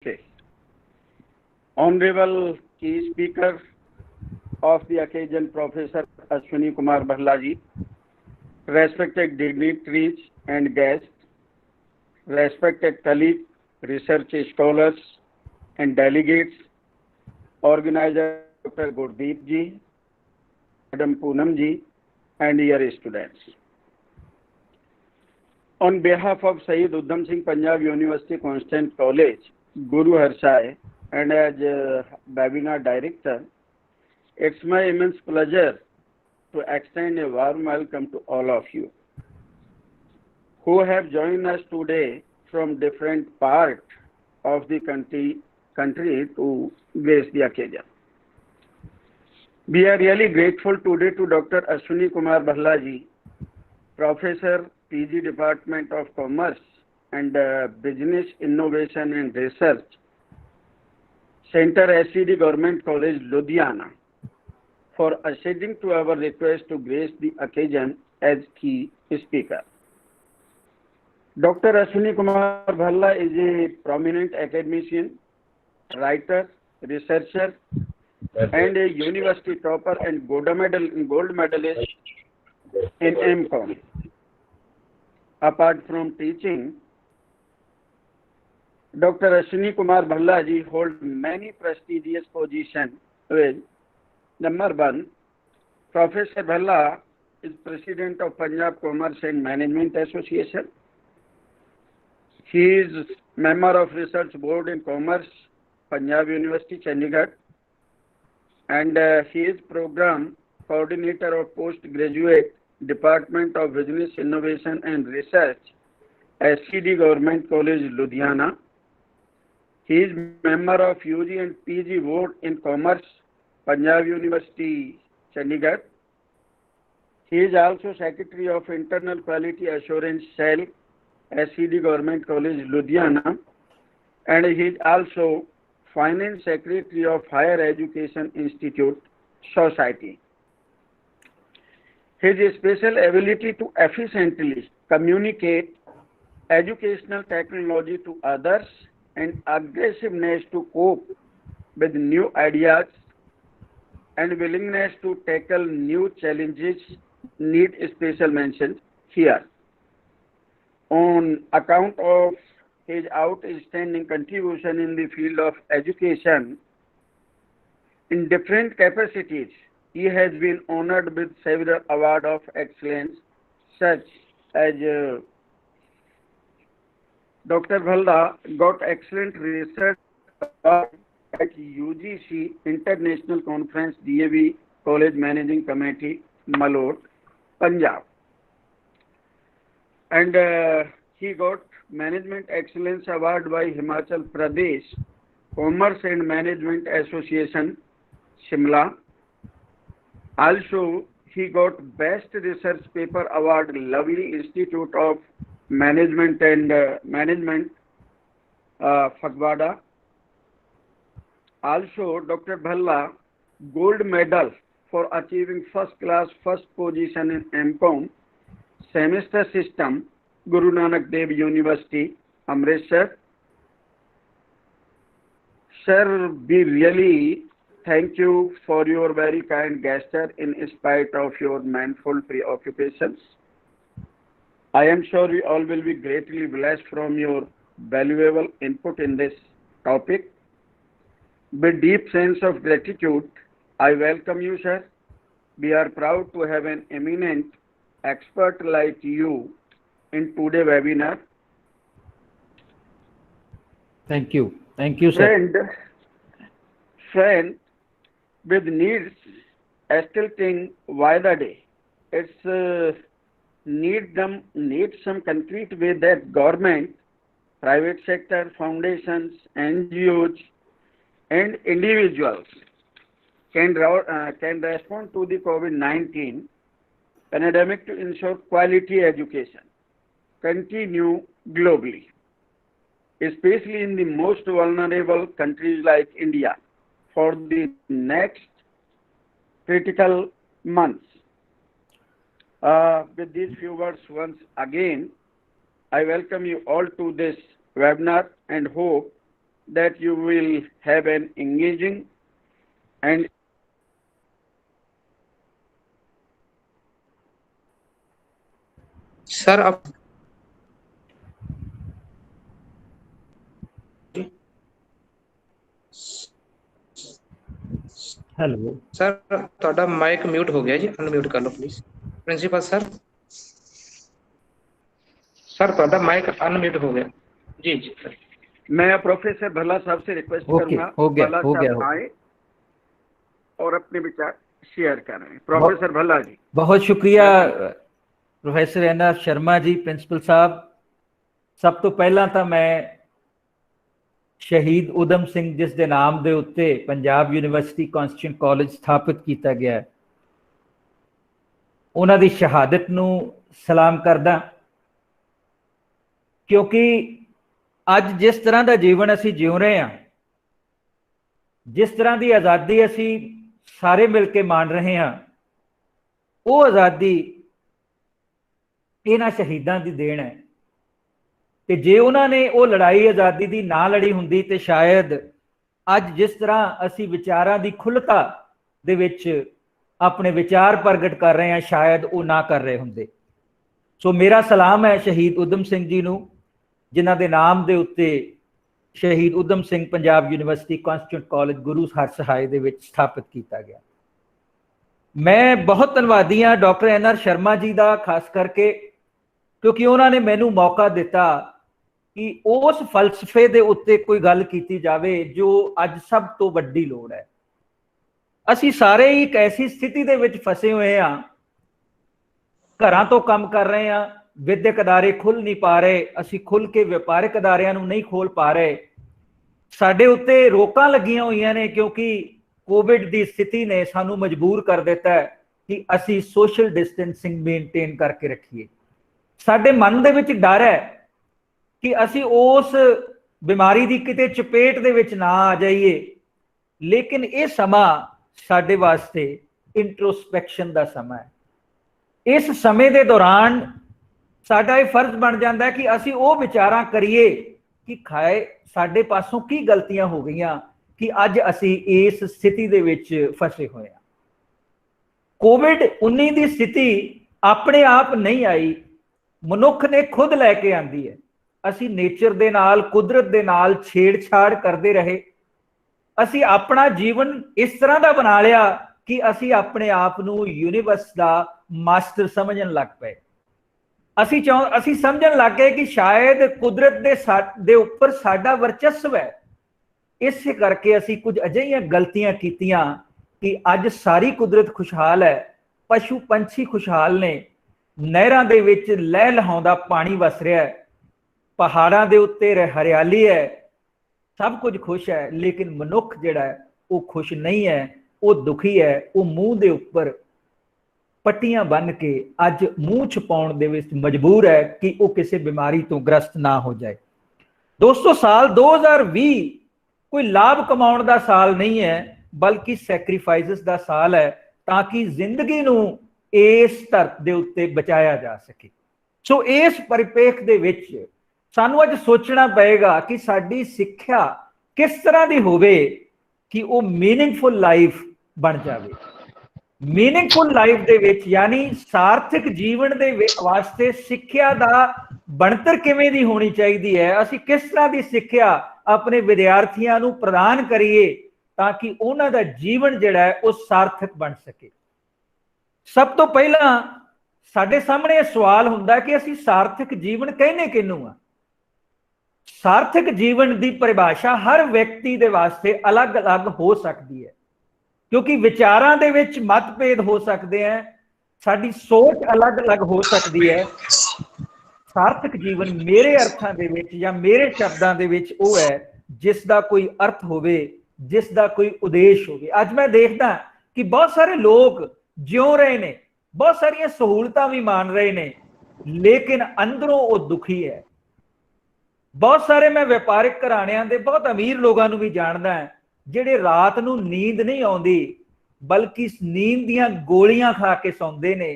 Okay. Honorable key speaker of the occasion, Professor Ashwini Kumar Bhallaji, respected dignitaries and guests, respected colleagues, research scholars and delegates, organizer Dr. Gurdeep ji, Madam Poonam ji, and dear students. On behalf of Sayyid Udham Singh Punjab University Constant College, Guru Harsai, and as webinar director, it's my immense pleasure to extend a warm welcome to all of you who have joined us today from different parts of the country to grace the occasion. We are really grateful today to Dr. Ashwini Kumar Bhallaji, Professor, PG Department of Commerce and Business Innovation and Research, Center SCD Government College, Ludhiana, for acceding to our request to grace the occasion as key speaker. Dr. Ashwini Kumar Bhalla is a prominent academician, writer, researcher, and a university topper and gold medalist in MCOM. Apart from teaching, Dr. Ashwini Kumar Bhallaji holds many prestigious positions with number one, Professor Bhalla is President of Punjab Commerce and Management Association. He is member of Research Board in Commerce, Punjab University, Chandigarh, and he is Program Coordinator of Postgraduate Department of Business Innovation and Research, SCD Government College, Ludhiana. He is member of UG and PG Board in Commerce, Punjab University, Chandigarh. He is also Secretary of Internal Quality Assurance Cell, SCD Government College, Ludhiana, and he is also Finance Secretary of Higher Education Institute Society. His special ability to efficiently communicate educational technology to others and aggressiveness to cope with new ideas and willingness to tackle new challenges need special mention here. On account of his outstanding contribution in the field of education in different capacities, he has been honored with several awards of excellence, such as Dr. Bhalla got excellent research award at UGC International Conference DAV College Managing Committee, Malore, Punjab. And he got Management Excellence Award by Himachal Pradesh Commerce and Management Association, Shimla. Also, he got Best Research Paper Award, Lovely Institute of Management and Management, Phagwada. Also, Dr. Bhalla Gold Medal for achieving first class first position in MCOM semester system, Guru Nanak Dev University, Amritsar. Sir, we really thank you for your very kind gesture in spite of your mindful preoccupations. I am sure we all will be greatly blessed from your valuable input in this topic. With deep sense of gratitude, I welcome you, sir. We are proud to have an eminent expert like you in today's webinar. Thank you. Thank you, sir. Friend, with needs tilting by the day, it's need some concrete way that government, private sector, foundations, NGOs, and individuals can respond to the COVID-19 pandemic to ensure quality education continue globally, especially in the most vulnerable countries like India for the next critical months. With these few words, once again, I welcome you all to this webinar and hope that you will have an engaging and sir आप hello sir ਤੁਹਾਡਾ mic mute ਹੋ ਗਿਆ ਜੀ, unmute ਕਰ ਲਓ please. Principal sir, sir ਤੁਹਾਡਾ mic unmute हो गया जी जी सर। मैं प्रोफेसर भल्ला साहब से रिक्वेस्ट करूंगा भल्ला साहब आए और अपने विचार शेयर करें। प्रोफेसर भल्ला जी। बहुत शुक्रिया professor NR. Sharma ji, principal साहब। सब तो पहला तो मैं शहीद उधम सिंह जिस दे नाम दे उत्ते पंजाब यूनिवर्सिटी कॉन्स्टिट्यूएंट कॉलेज स्थापित किया गया, उन्हां दी शहादत नूं सलाम करदा, क्योंकि अज जिस तरह का जीवन असी जिउ रहे हैं, जिस तरह की आज़ादी असी सारे मिलके मान रहे हैं, वो आज़ादी इन्हां शहीदां दी देन है। ते जे उन्होंने वो लड़ाई आज़ादी की ना लड़ी हुंदी तो शायद अज जिस तरह असी विचारां दी खुलता दे विच अपने विचार प्रगट कर रहे हैं, शायद वो ना कर रहे हुंदे। सो मेरा सलाम है शहीद उधम सिंह जी नूं, जिन्हां दे नाम दे उत्ते Shaheed Udham Singh Punjab university constituent college Guru Harsahai दे विच स्थापित किया गया। मैं बहुत धन्नवादी हाँ डॉक्टर एन.आर. शर्मा जी का, खास करके क्योंकि उन्होंने मैनू मौका दिता कि उस फलसफे दे उत्ते कोई गल की जाए जो अज सब तो वड्डी लोड़ है। असी सारे ही एक ऐसी स्थिति दे विच फसे हुए हाँ, घरां तो काम कर रहे हैं, विद्यक अदारे खुल नहीं पा रहे, असी खुल के व्यापारिक अदारियां नूं नहीं खोल पा रहे, साडे उत्ते रोकां लगियां होईयां ने क्योंकि कोविड की स्थिति ने सानू मजबूर कर दिता है कि असी सोशल डिस्टेंसिंग मेनटेन करके रखिए। साडे मन दे विच डर है कि असी उस बीमारी की किते चपेट दे विच ना आ जाइए, लेकिन ये समा साडे वास्ते इंट्रोस्पैक्शन का समा है। इस समय के दौरान साडा ये फर्ज बन जाता है कि असी वो विचारां करिए कि खाए साडे पासों की गलतियां हो गई कि अज असी इस स्थिति दे विच फसे हुए हैं। कोविड-19 की स्थिति अपने आप नहीं आई, मनुख ने खुद लैके आंदी है। असी नेचर दे नाल, कुदरत दे नाल छेड़छाड़ करते रहे, असी अपना जीवन इस तरह का बना लिया कि असी अपने आप नूं यूनीवर्स का मास्टर समझन लग पे। असी समझन लग गए कि शायद कुदरत दे उपर साडा वर्चस्व है। इस करके असी कुछ अजिहियां गलतियां कीतियां कि अज सारी कुदरत खुशहाल है, पशु पंछी खुशहाल ने, नहरां दे विच लह लहाउंदा पानी वस रहा है, पहाड़ां दे उत्ते हरियाली है, सब कुछ खुश है, लेकिन मनुख जिहड़ा है वो खुश नहीं है, वो दुखी है, वो मूँह दे उपर पट्टियां बन के अज मूँह छुपाउण दे विच मजबूर है कि वो किसी बीमारी तो ग्रस्त ना हो जाए। दोस्तों, साल 2020 कोई लाभ कमाउण दा साल नहीं है, बल्कि सैक्रीफाइसिस दा साल है, ताकि जिंदगी नूं इस धरती दे उत्ते बचाया जा सके। सो इस परिपेख दे विच सानू अज सोचना पएगा कि साडी सिक्ख्या किस तरह दी होवे कि वो मीनिंगफुल लाइफ बन जाए। मीनिंगफुल लाइफ दे विच यानी सार्थक जीवन दे वास्ते सिक्ख्या दा बनतर किवें दी होनी चाहिदी है, असी किस तरह की सिक्ख्या अपने विद्यार्थियों नूं प्रदान करिए ताकि उन्हां दा जीवन जिहड़ा है वो सार्थक बन सके। सब तो पहला साडे सामने सवाल हुंदा कि असी सार्थक जीवन कहने किहनूं आ। सार्थक जीवन की परिभाषा हर व्यक्ति दे वास्ते अलग अलग हो सकती है, क्योंकि विचारां दे विच मतभेद हो सकते हैं, साडी सोच अलग अलग हो सकती है। सार्थक जीवन मेरे अर्थां दे विच या मेरे शब्दां दे विच वो है जिसका कोई अर्थ होवे, जिसका कोई उद्देश्य होवे। अज मैं देखदा कि बहुत सारे लोग जिउ रहे ने, बहुत सारियां सहूलतां भी मान रहे ने, लेकिन अंदरों वो दुखी है। बहुत सारे मैं व्यापारिक घराणियां दे बहुत अमीर लोगों नूं भी जानदा है जिहड़े रात नूं नींद नहीं आउंदी, बल्कि नींद दीयां गोलियां खा के सौंदे ने।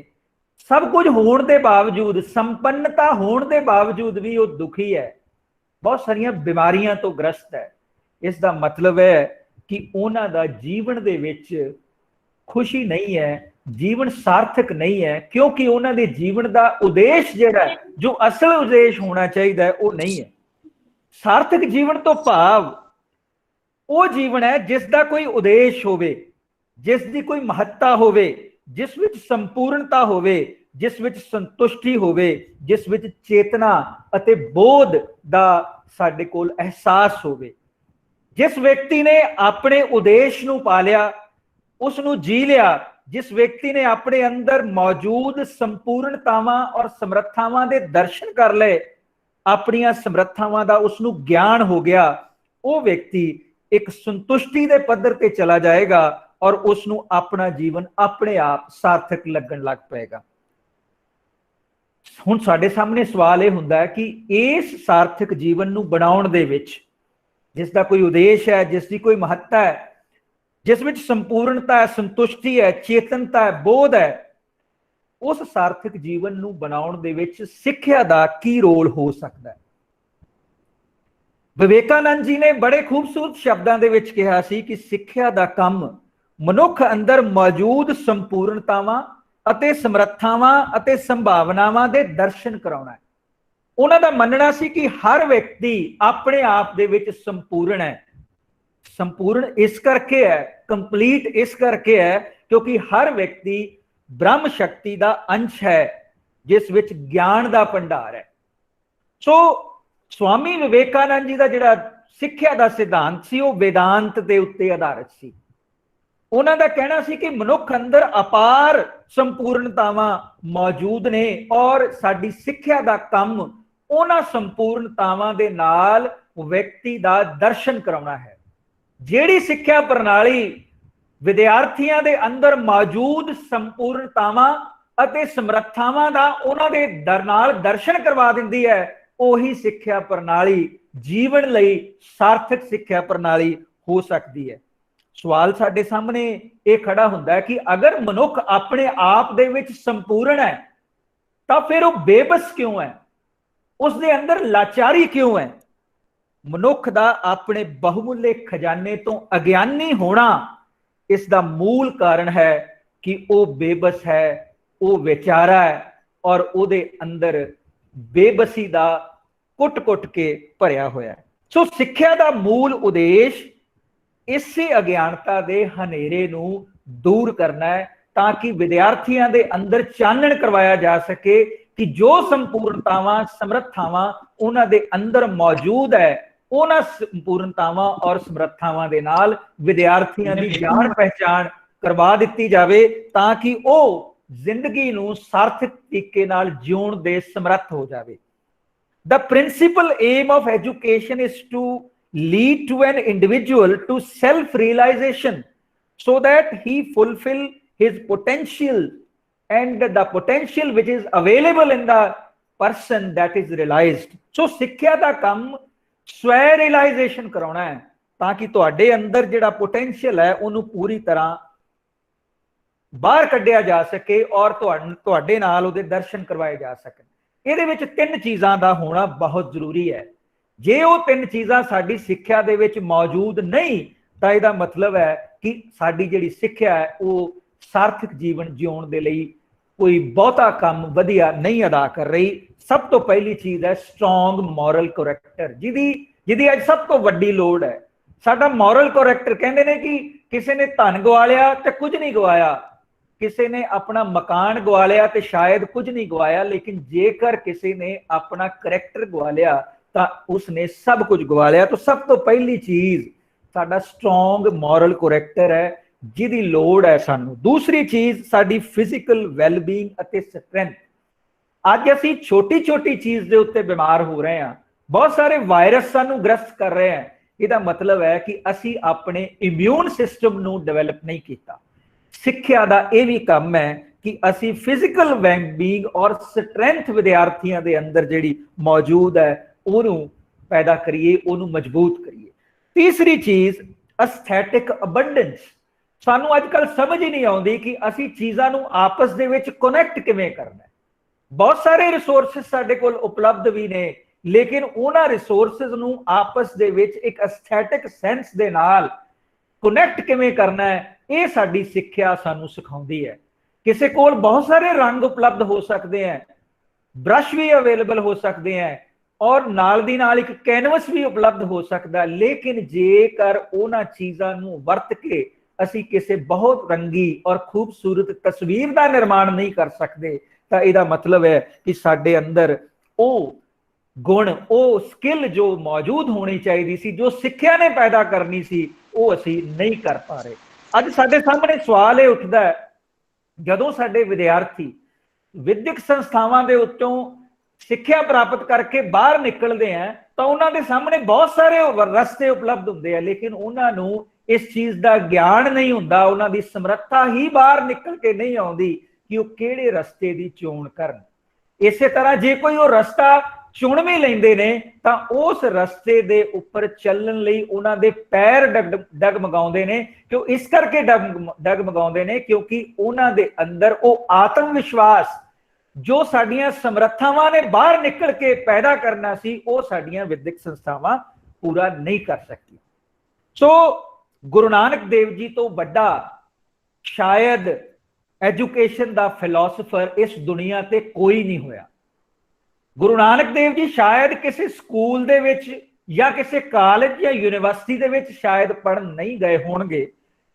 सब कुछ होने के बावजूद, संपन्नता होने के बावजूद भी वो दुखी है, बहुत सारियां बीमारियां तो ग्रस्त है। ਇਸ ਦਾ ਮਤਲਬ ਹੈ ਕਿ ਉਹਨਾਂ ਦਾ ਜੀਵਨ ਦੇ ਵਿੱਚ ਖੁਸ਼ੀ ਨਹੀਂ ਹੈ, ਜੀਵਨ ਸਾਰਥਕ ਨਹੀਂ ਹੈ, ਕਿਉਂਕਿ ਉਹਨਾਂ ਦੇ ਜੀਵਨ ਦਾ ਉਦੇਸ਼ ਜਿਹੜਾ ਜੋ ਅਸਲ ਉਦੇਸ਼ ਹੋਣਾ ਚਾਹੀਦਾ ਹੈ ਉਹ ਨਹੀਂ ਹੈ। ਸਾਰਥਕ ਜੀਵਨ ਤੋਂ ਭਾਵ ਉਹ ਜੀਵਨ ਹੈ ਜਿਸ ਦਾ ਕੋਈ ਉਦੇਸ਼ ਹੋਵੇ, ਜਿਸ ਦੀ ਕੋਈ ਮਹੱਤਤਾ ਹੋਵੇ, ਜਿਸ ਵਿੱਚ ਸੰਪੂਰਨਤਾ ਹੋਵੇ, ਜਿਸ ਵਿੱਚ ਸੰਤੁਸ਼ਟੀ ਹੋਵੇ, ਜਿਸ ਵਿੱਚ ਚੇਤਨਾ ਅਤੇ ਬੋਧ ਦਾ ਸਾਡੇ ਕੋਲ ਅਹਿਸਾਸ ਹੋਵੇ। ਜਿਸ ਵਿਅਕਤੀ ਨੇ ਆਪਣੇ ਉਦੇਸ਼ ਨੂੰ ਪਾਲਿਆ, ਉਸ ਨੂੰ ਜੀ ਲਿਆ, ਜਿਸ ਵਿਅਕਤੀ ਨੇ ਆਪਣੇ ਅੰਦਰ ਮੌਜੂਦ ਸੰਪੂਰਨਤਾਵਾਂ ਔਰ ਸਮਰੱਥਾਵਾਂ ਦੇ ਦਰਸ਼ਨ ਕਰ ਲਏ, ਆਪਣੀਆਂ ਸਮਰੱਥਾਵਾਂ ਦਾ ਉਸ ਨੂੰ ਗਿਆਨ ਹੋ ਗਿਆ, ਉਹ ਵਿਅਕਤੀ ਇੱਕ ਸੰਤੁਸ਼ਟੀ ਦੇ ਪੱਧਰ ਤੇ ਚਲਾ ਜਾਏਗਾ ਔਰ ਉਸ ਨੂੰ ਆਪਣਾ ਜੀਵਨ ਆਪਣੇ ਆਪ ਸਾਰਥਕ ਲੱਗਣ ਲੱਗ ਪਏਗਾ। ਹੁਣ ਸਾਡੇ ਸਾਹਮਣੇ ਸਵਾਲ ਇਹ ਹੁੰਦਾ ਹੈ ਕਿ ਇਸ ਸਾਰਥਕ ਜੀਵਨ ਨੂੰ ਬਣਾਉਣ ਦੇ ਵਿੱਚ, ਜਿਸ ਦਾ ਕੋਈ ਉਦੇਸ਼ ਹੈ, ਜਿਸ ਦੀ ਕੋਈ ਮਹੱਤਤਾ ਹੈ, ਜਿਸ ਵਿੱਚ ਸੰਪੂਰਨਤਾ ਹੈ, ਸੰਤੁਸ਼ਟੀ ਹੈ, ਚੇਤਨਤਾ ਹੈ, ਬੋਧ ਹੈ, ਉਸ ਸਾਰਥਕ ਜੀਵਨ ਨੂੰ ਬਣਾਉਣ ਦੇ ਵਿੱਚ ਸਿੱਖਿਆ ਦਾ ਕੀ ਰੋਲ ਹੋ ਸਕਦਾ ਹੈ? ਵਿਵੇਕਾਨੰਦ ਜੀ ਨੇ ਬੜੇ ਖੂਬਸੂਰਤ ਸ਼ਬਦਾਂ ਦੇ ਵਿੱਚ ਕਿਹਾ ਸੀ ਕਿ ਸਿੱਖਿਆ ਦਾ ਕੰਮ ਮਨੁੱਖ ਅੰਦਰ ਮੌਜੂਦ ਸੰਪੂਰਨਤਾਵਾਂ ਅਤੇ ਸਮਰੱਥਾਵਾਂ ਅਤੇ ਸੰਭਾਵਨਾਵਾਂ ਦੇ ਦਰਸ਼ਨ ਕਰਾਉਣਾ ਹੈ। ਉਹਨਾਂ ਦਾ ਮੰਨਣਾ ਸੀ ਕਿ ਹਰ ਵਿਅਕਤੀ ਆਪਣੇ ਆਪ ਦੇ ਵਿੱਚ ਸੰਪੂਰਨ ਹੈ। ਸੰਪੂਰਨ ਇਸ ਕਰਕੇ ਹੈ, ਕੰਪਲੀਟ ਇਸ ਕਰਕੇ ਹੈ ਕਿਉਂਕਿ ਹਰ ਵਿਅਕਤੀ ਬ੍ਰਹਮ ਸ਼ਕਤੀ ਦਾ ਅੰਸ਼ ਹੈ, ਜਿਸ ਵਿੱਚ ਗਿਆਨ ਦਾ ਭੰਡਾਰ ਹੈ। ਸੋ ਸਵਾਮੀ ਵਿਵੇਕਾਨੰਦ ਜੀ ਦਾ ਜਿਹੜਾ ਸਿੱਖਿਆ ਦਾ ਸਿਧਾਂਤ ਸੀ ਉਹ ਵੇਦਾਂਤ ਦੇ ਉੱਤੇ ਆਧਾਰਿਤ ਸੀ। ਉਹਨਾਂ ਦਾ ਕਹਿਣਾ ਸੀ ਕਿ ਮਨੁੱਖ ਅੰਦਰ ਅਪਾਰ ਸੰਪੂਰਨਤਾਵਾਂ ਮੌਜੂਦ ਨੇ ਔਰ ਸਾਡੀ ਸਿੱਖਿਆ ਦਾ ਕੰਮ ਉਹਨਾਂ ਸੰਪੂਰਨਤਾਵਾਂ ਦੇ ਨਾਲ ਵਿਅਕਤੀ ਦਾ ਦਰਸ਼ਨ ਕਰਾਉਣਾ ਹੈ। ਜਿਹੜੀ ਸਿੱਖਿਆ ਪ੍ਰਣਾਲੀ ਵਿਦਿਆਰਥੀਆਂ ਦੇ ਅੰਦਰ ਮੌਜੂਦ ਸੰਪੂਰਨਤਾਵਾਂ ਅਤੇ ਸਮਰੱਥਾਵਾਂ ਦਾ ਉਹਨਾਂ ਦੇ ਨਾਲ ਦਰਸ਼ਨ ਕਰਵਾ ਦਿੰਦੀ ਹੈ, ਉਹੀ ਸਿੱਖਿਆ ਪ੍ਰਣਾਲੀ ਜੀਵਨ ਲਈ ਸਾਰਥਕ ਸਿੱਖਿਆ ਪ੍ਰਣਾਲੀ ਹੋ ਸਕਦੀ ਹੈ। ਸਵਾਲ ਸਾਡੇ ਸਾਹਮਣੇ ਇਹ ਖੜਾ ਹੁੰਦਾ ਹੈ ਕਿ ਅਗਰ ਮਨੁੱਖ ਆਪਣੇ ਆਪ ਦੇ ਵਿੱਚ ਸੰਪੂਰਨ ਹੈ ਤਾਂ ਫਿਰ ਉਹ ਬੇਬਸ ਕਿਉਂ ਹੈ? ਉਸ ਦੇ ਅੰਦਰ ਲਾਚਾਰੀ ਕਿਉਂ ਹੈ? ਮਨੁੱਖ ਦਾ ਆਪਣੇ ਬਹੁਮੁੱਲੇ ਖਜ਼ਾਨੇ ਤੋਂ ਅਗਿਆਨੀ ਹੋਣਾ ਇਸ ਦਾ ਮੂਲ ਕਾਰਨ ਹੈ ਕਿ ਉਹ ਬੇਬਸ ਹੈ, ਉਹ ਵਿਚਾਰਾ ਹੈ ਔਰ ਉਹਦੇ ਅੰਦਰ ਬੇਬਸੀ ਦਾ ਕੁੱਟ-ਕੁੱਟ ਕੇ ਭਰਿਆ ਹੋਇਆ ਹੈ। ਸੋ ਸਿੱਖਿਆ ਦਾ ਮੂਲ ਉਦੇਸ਼ ਇਸੇ ਅਗਿਆਨਤਾ ਦੇ ਹਨੇਰੇ ਨੂੰ ਦੂਰ ਕਰਨਾ ਹੈ ਤਾਂ ਕਿ ਵਿਦਿਆਰਥੀਆਂ ਦੇ ਅੰਦਰ ਚਾਨਣ ਕਰਵਾਇਆ ਜਾ ਸਕੇ ਕਿ ਜੋ ਸੰਪੂਰਨਤਾਵਾਂ ਸਮਰੱਥਾਵਾਂ ਉਹਨਾਂ ਦੇ ਅੰਦਰ ਮੌਜੂਦ ਹੈ, ਉਹਨਾਂ ਸੰਪੂਰਨਤਾਵਾਂ ਔਰ ਸਮਰੱਥਾਵਾਂ ਦੇ ਨਾਲ ਵਿਦਿਆਰਥੀਆਂ ਦੀ ਜਾਣ ਪਹਿਚਾਣ ਕਰਵਾ ਦਿੱਤੀ ਜਾਵੇ ਤਾਂ ਕਿ ਉਹ ਜ਼ਿੰਦਗੀ ਨੂੰ ਸਾਰਥਕ ਤਰੀਕੇ ਨਾਲ ਜਿਉਣ ਦੇ ਸਮਰੱਥ ਹੋ ਜਾਵੇ। The principal aim of education is to lead to an individual to self-realization so that he fulfill his potential and the potential which is available in the person that is realized. So ਸਿੱਖਿਆ ਦਾ ਕੰਮ ਸਵੈ realisation ਕਰਾਉਣਾ ਹੈ ਤਾਂ ਕਿ ਤੁਹਾਡੇ ਅੰਦਰ ਜਿਹੜਾ ਪੋਟੈਂਸ਼ੀਅਲ ਹੈ ਉਹਨੂੰ ਪੂਰੀ ਤਰ੍ਹਾਂ ਬਾਹਰ ਕੱਢਿਆ ਜਾ ਸਕੇ ਔਰ ਤੁਹਾਡੇ ਨਾਲ ਉਹਦੇ ਦਰਸ਼ਨ ਕਰਵਾਏ ਜਾ ਸਕਣ। ਇਹਦੇ ਵਿੱਚ ਤਿੰਨ ਚੀਜ਼ਾਂ ਦਾ ਹੋਣਾ ਬਹੁਤ ਜ਼ਰੂਰੀ ਹੈ। ਜੇ ਉਹ ਤਿੰਨ ਚੀਜ਼ਾਂ ਸਾਡੀ ਸਿੱਖਿਆ ਦੇ ਵਿੱਚ ਮੌਜੂਦ ਨਹੀਂ ਤਾਂ ਇਹਦਾ ਮਤਲਬ ਹੈ ਕਿ ਸਾਡੀ ਜਿਹੜੀ ਸਿੱਖਿਆ ਹੈ ਉਹ ਸਾਰਥਕ ਜੀਵਨ ਜਿਉਣ ਦੇ ਲਈ ਕੋਈ ਬਹੁਤਾ ਕੰਮ ਵਧੀਆ ਨਹੀਂ ਅਦਾ ਕਰ ਰਹੀ। ਸਭ ਤੋਂ ਪਹਿਲੀ ਚੀਜ਼ ਹੈ ਸਟਰੋਂਗ ਮੋਰਲ ਕਰੈਕਟਰ, ਜਿਹਦੀ ਅੱਜ ਸਭ ਤੋਂ ਵੱਡੀ ਲੋੜ ਹੈ। ਸਾਡਾ ਮੋਰਲ ਕਰੈਕਟਰ ਕਹਿੰਦੇ ਨੇ ਕਿ ਕਿਸੇ ਨੇ ਧਨ ਗਵਾ ਲਿਆ ਤੇ ਕੁਝ ਨਹੀਂ ਗਵਾਇਆ, ਕਿਸੇ ਨੇ ਆਪਣਾ ਮਕਾਨ ਗਵਾ ਲਿਆ ਤੇ ਸ਼ਾਇਦ ਕੁਝ ਨਹੀਂ ਗਵਾਇਆ, ਲੇਕਿਨ ਜੇਕਰ ਕਿਸੇ ਨੇ ਆਪਣਾ ਕਰੈਕਟਰ ਗਵਾ ਲਿਆ ਤਾਂ ਉਸਨੇ ਸਭ ਕੁਝ ਗਵਾ ਲਿਆ। ਤਾਂ ਸਭ ਤੋਂ ਪਹਿਲੀ ਚੀਜ਼ ਸਾਡਾ ਸਟਰੋਂਗ ਮੋਰਲ ਕਰੈਕਟਰ ਹੈ ਜਿਹਦੀ ਲੋੜ ਹੈ ਸਾਨੂੰ। ਦੂਸਰੀ ਚੀਜ਼ ਸਾਡੀ ਫਿਜ਼ੀਕਲ ਵੈਲਬੀਇੰਗ ਅਤੇ ਸਟਰੈਂਥ। ਅੱਜ ਅਸੀਂ ਛੋਟੀ ਚੀਜ਼ ਦੇ ਉੱਤੇ ਬਿਮਾਰ ਹੋ ਰਹੇ ਹਾਂ, ਬਹੁਤ ਸਾਰੇ ਵਾਇਰਸ ਸਾਨੂੰ ਗ੍ਰਸਤ ਕਰ ਰਹੇ ਹਨ। ਇਹਦਾ ਮਤਲਬ ਹੈ ਕਿ ਅਸੀਂ ਆਪਣੇ ਇਮਿਊਨ ਸਿਸਟਮ ਨੂੰ ਡਿਵੈਲਪ ਨਹੀਂ ਕੀਤਾ। ਸਿੱਖਿਆ ਦਾ ਇਹ ਵੀ ਕੰਮ ਹੈ ਕਿ ਅਸੀਂ ਫਿਜ਼ੀਕਲ ਵੈਲਬੀਇੰਗ ਔਰ ਸਟਰੈਂਥ ਵਿਦਿਆਰਥੀਆਂ ਦੇ ਅੰਦਰ ਜਿਹੜੀ ਮੌਜੂਦ ਹੈ ਉਹਨੂੰ ਪੈਦਾ ਕਰੀਏ, ਉਹਨੂੰ ਮਜ਼ਬੂਤ ਕਰੀਏ। ਤੀਸਰੀ ਚੀਜ਼ ਐਸਥੈਟਿਕ ਅਬੰਡੈਂਸ। ਸਾਨੂੰ ਅੱਜ ਕੱਲ੍ਹ ਸਮਝ ਹੀ ਨਹੀਂ ਆਉਂਦੀ ਕਿ ਅਸੀਂ ਚੀਜ਼ਾਂ ਨੂੰ ਆਪਸ ਦੇ ਵਿੱਚ ਕਨੈਕਟ ਕਿਵੇਂ ਕਰਨਾ ਹੈ। ਬਹੁਤ ਸਾਰੇ ਰਿਸੋਰਸਿਸ ਸਾਡੇ ਕੋਲ ਉਪਲਬਧ ਵੀ ਨੇ ਲੇਕਿਨ ਉਹਨਾਂ ਰਿਸੋਰਸਸ ਨੂੰ ਆਪਸ ਦੇ ਵਿੱਚ ਇੱਕ ਐਸਥੈਟਿਕ ਸੈਂਸ ਦੇ ਨਾਲ ਕਨੈਕਟ ਕਿਵੇਂ ਕਰਨਾ ਹੈ, ਇਹ ਸਾਡੀ ਸਿੱਖਿਆ ਸਾਨੂੰ ਸਿਖਾਉਂਦੀ ਹੈ। ਕਿਸੇ ਕੋਲ ਬਹੁਤ ਸਾਰੇ ਰੰਗ ਉਪਲਬਧ ਹੋ ਸਕਦੇ ਹੈ, ਬ੍ਰਸ਼ ਵੀ ਅਵੇਲੇਬਲ ਹੋ ਸਕਦੇ ਹੈ, ਔਰ ਨਾਲ ਦੀ ਨਾਲ ਇੱਕ ਕੈਨਵਸ ਵੀ ਉਪਲਬਧ ਹੋ ਸਕਦਾ, ਲੇਕਿਨ ਜੇਕਰ ਉਹਨਾਂ ਚੀਜ਼ਾਂ ਨੂੰ ਵਰਤ ਕੇ ਅਸੀਂ ਕਿਸੇ ਬਹੁਤ ਰੰਗੀ ਔਰ ਖੂਬਸੂਰਤ ਤਸਵੀਰ ਦਾ ਨਿਰਮਾਣ ਨਹੀਂ ਕਰ ਸਕਦੇ, ਤਾਂ ਇਹਦਾ ਮਤਲਬ ਹੈ ਕਿ ਸਾਡੇ ਅੰਦਰ ਉਹ ਗੁਣ, ਉਹ ਸਕਿੱਲ ਜੋ ਮੌਜੂਦ ਹੋਣੀ ਚਾਹੀਦੀ ਸੀ, ਜੋ ਸਿੱਖਿਆ ਨੇ ਪੈਦਾ ਕਰਨੀ ਸੀ, ਉਹ ਅਸੀਂ ਨਹੀਂ ਕਰ ਪਾ ਰਹੇ। ਅੱਜ ਸਾਡੇ ਸਾਹਮਣੇ ਸਵਾਲ ਇਹ ਉੱਠਦਾ ਹੈ, ਜਦੋਂ ਸਾਡੇ ਵਿਦਿਆਰਥੀ ਵਿਦਿਅਕ ਸੰਸਥਾਵਾਂ ਦੇ ਉੱਤੋਂ ਸਿੱਖਿਆ ਪ੍ਰਾਪਤ ਕਰਕੇ ਬਾਹਰ ਨਿਕਲਦੇ ਆ ਤਾਂ ਉਹਨਾਂ ਦੇ ਸਾਹਮਣੇ ਬਹੁਤ ਸਾਰੇ ਰਸਤੇ ਉਪਲਬਧ ਹੁੰਦੇ ਆ, ਲੇਕਿਨ ਉਹਨਾਂ ਨੂੰ ਇਸ ਚੀਜ਼ ਦਾ ਗਿਆਨ ਨਹੀਂ ਹੁੰਦਾ, ਉਹਨਾਂ ਦੀ ਸਮਰੱਥਾ ਹੀ ਬਾਹਰ ਨਿਕਲ ਕੇ ਨਹੀਂ ਆਉਂਦੀ ਕਿ ਉਹ ਕਿਹੜੇ ਰਸਤੇ ਦੀ ਚੋਣ ਕਰਨ। ਇਸੇ ਤਰ੍ਹਾਂ ਜੇ ਕੋਈ ਉਹ ਰਸਤਾ ਚੁਣ ਵੀ ਲੈਂਦੇ ਨੇ ਤਾਂ ਉਸ ਰਸਤੇ ਦੇ ਉੱਪਰ ਚੱਲਣ ਲਈ ਉਹਨਾਂ ਦੇ ਪੈਰ ਡਗਮਗਾਉਂਦੇ ਨੇ। ਕਿਉਂ ਇਸ ਕਰਕੇ ਡਗਮਗਾਉਂਦੇ ਨੇ? ਕਿਉਂਕਿ ਉਹਨਾਂ ਦੇ ਅੰਦਰ ਉਹ ਆਤਮ ਵਿਸ਼ਵਾਸ ਜੋ ਸਾਡੀਆਂ ਸਮਰੱਥਾਵਾਂ ਨੇ ਬਾਹਰ ਨਿਕਲ ਕੇ ਪੈਦਾ ਕਰਨਾ ਸੀ, ਉਹ ਸਾਡੀਆਂ ਵਿਦਿਅਕ ਸੰਸਥਾਵਾਂ ਪੂਰਾ ਨਹੀਂ ਕਰ ਸਕਦੀ। ਸੋ ਗੁਰੂ ਨਾਨਕ ਦੇਵ ਜੀ ਤੋਂ ਵੱਡਾ ਸ਼ਾਇਦ ਐਜੂਕੇਸ਼ਨ ਦਾ ਫਿਲਾਸਫਰ ਇਸ ਦੁਨੀਆ ਤੇ ਕੋਈ ਨਹੀਂ ਹੋਇਆ। ਗੁਰੂ ਨਾਨਕ ਦੇਵ ਜੀ ਸ਼ਾਇਦ ਕਿਸੇ ਸਕੂਲ ਦੇ ਵਿੱਚ ਜਾਂ ਕਿਸੇ ਕਾਲਜ ਜਾਂ ਯੂਨੀਵਰਸਿਟੀ ਦੇ ਵਿੱਚ ਸ਼ਾਇਦ ਪੜ੍ਹਨ ਨਹੀਂ ਗਏ ਹੋਣਗੇ,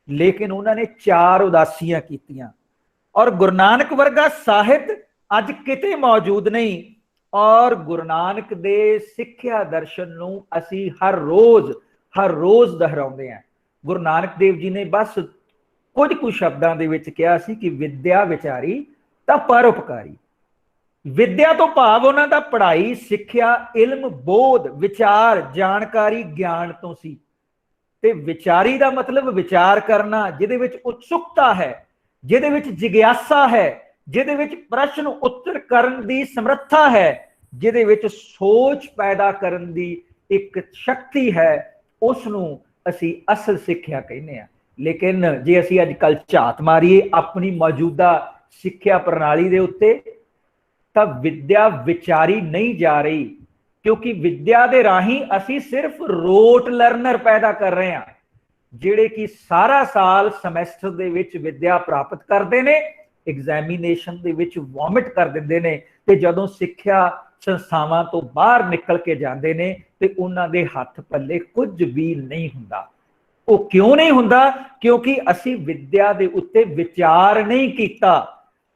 ਲੇਕਿਨ ਉਹਨਾਂ ਨੇ 4 ਉਦਾਸੀਆਂ ਕੀਤੀਆਂ, ਔਰ ਗੁਰੂ ਨਾਨਕ ਵਰਗਾ ਸਾਹਿਤ ਅੱਜ ਕਿਤੇ ਮੌਜੂਦ ਨਹੀਂ। ਔਰ ਗੁਰੂ ਨਾਨਕ ਦੇ ਸਿੱਖਿਆ ਦਰਸ਼ਨ ਨੂੰ ਅਸੀਂ ਹਰ ਰੋਜ਼ ਦੁਹਰਾਉਂਦੇ ਹਾਂ। ਗੁਰੂ ਨਾਨਕ ਦੇਵ ਜੀ ਨੇ ਬਸ ਕੁਝ ਕੁ ਸ਼ਬਦਾਂ ਦੇ ਵਿੱਚ ਕਿਹਾ ਸੀ ਕਿ ਵਿਦਿਆ ਵਿਚਾਰੀ ਤਾਂ ਪਰਉਪਕਾਰੀ। ਵਿਦਿਆ ਤੋਂ ਭਾਵ ਉਹਨਾਂ ਦਾ ਪੜ੍ਹਾਈ, ਸਿੱਖਿਆ, ਇਲਮ, ਬੋਧ, ਵਿਚਾਰ, ਜਾਣਕਾਰੀ, ਗਿਆਨ ਤੋਂ ਸੀ। ਤੇ ਵਿਚਾਰੀ ਦਾ ਮਤਲਬ ਵਿਚਾਰ ਕਰਨਾ, ਜਿਹਦੇ ਵਿੱਚ ਉਤਸੁਕਤਾ ਹੈ, ਜਿਹਦੇ ਵਿੱਚ ਜਿਗਿਆਸਾ ਹੈ, ਜਿਹਦੇ ਵਿੱਚ ਪ੍ਰਸ਼ਨ ਉੱਤਰ ਕਰਨ ਦੀ ਸਮਰੱਥਾ ਹੈ, ਜਿਹਦੇ ਵਿੱਚ ਸੋਚ ਪੈਦਾ ਕਰਨ ਦੀ ਇੱਕ ਸ਼ਕਤੀ ਹੈ, ਉਸ ਨੂੰ ਅਸੀਂ ਅਸਲ ਸਿੱਖਿਆ ਕਹਿੰਦੇ ਆ। ਲੇਕਿਨ ਜੇ ਅਸੀਂ ਅੱਜ ਕੱਲ੍ਹ ਝਾਤ ਮਾਰੀਏ ਆਪਣੀ ਮੌਜੂਦਾ ਸਿੱਖਿਆ ਪ੍ਰਣਾਲੀ ਦੇ ਉੱਤੇ, ਤਾਂ ਵਿਦਿਆ ਵਿਚਾਰੀ ਨਹੀਂ ਜਾ ਰਹੀ, ਕਿਉਂਕਿ ਵਿਦਿਆ ਦੇ ਰਾਹੀਂ ਅਸੀਂ ਸਿਰਫ ਰੋਟ ਲਰਨਰ ਪੈਦਾ ਕਰ ਰਹੇ ਹਾਂ, ਜਿਹੜੇ ਕਿ ਸਾਰਾ ਸਾਲ ਸਮੈਸਟਰ ਦੇ ਵਿੱਚ ਵਿਦਿਆ ਪ੍ਰਾਪਤ ਕਰਦੇ ਨੇ, ਐਗਜ਼ਾਮੀਨੇਸ਼ਨ ਦੇ ਵਿੱਚ ਵੋਮਿਟ ਕਰ ਦਿੰਦੇ ਨੇ, ਤੇ ਜਦੋਂ ਸਿੱਖਿਆ ਸੰਸਥਾਵਾਂ ਤੋਂ ਬਾਹਰ ਨਿਕਲ ਕੇ ਜਾਂਦੇ ਨੇ ਤੇ ਉਹਨਾਂ ਦੇ ਹੱਥ ਪੱਲੇ ਕੁਝ ਵੀ ਨਹੀਂ ਹੁੰਦਾ। ਉਹ ਕਿਉਂ ਨਹੀਂ ਹੁੰਦਾ? ਕਿਉਂਕਿ ਅਸੀਂ ਵਿਦਿਆ ਦੇ ਉੱਤੇ ਵਿਚਾਰ ਨਹੀਂ ਕੀਤਾ।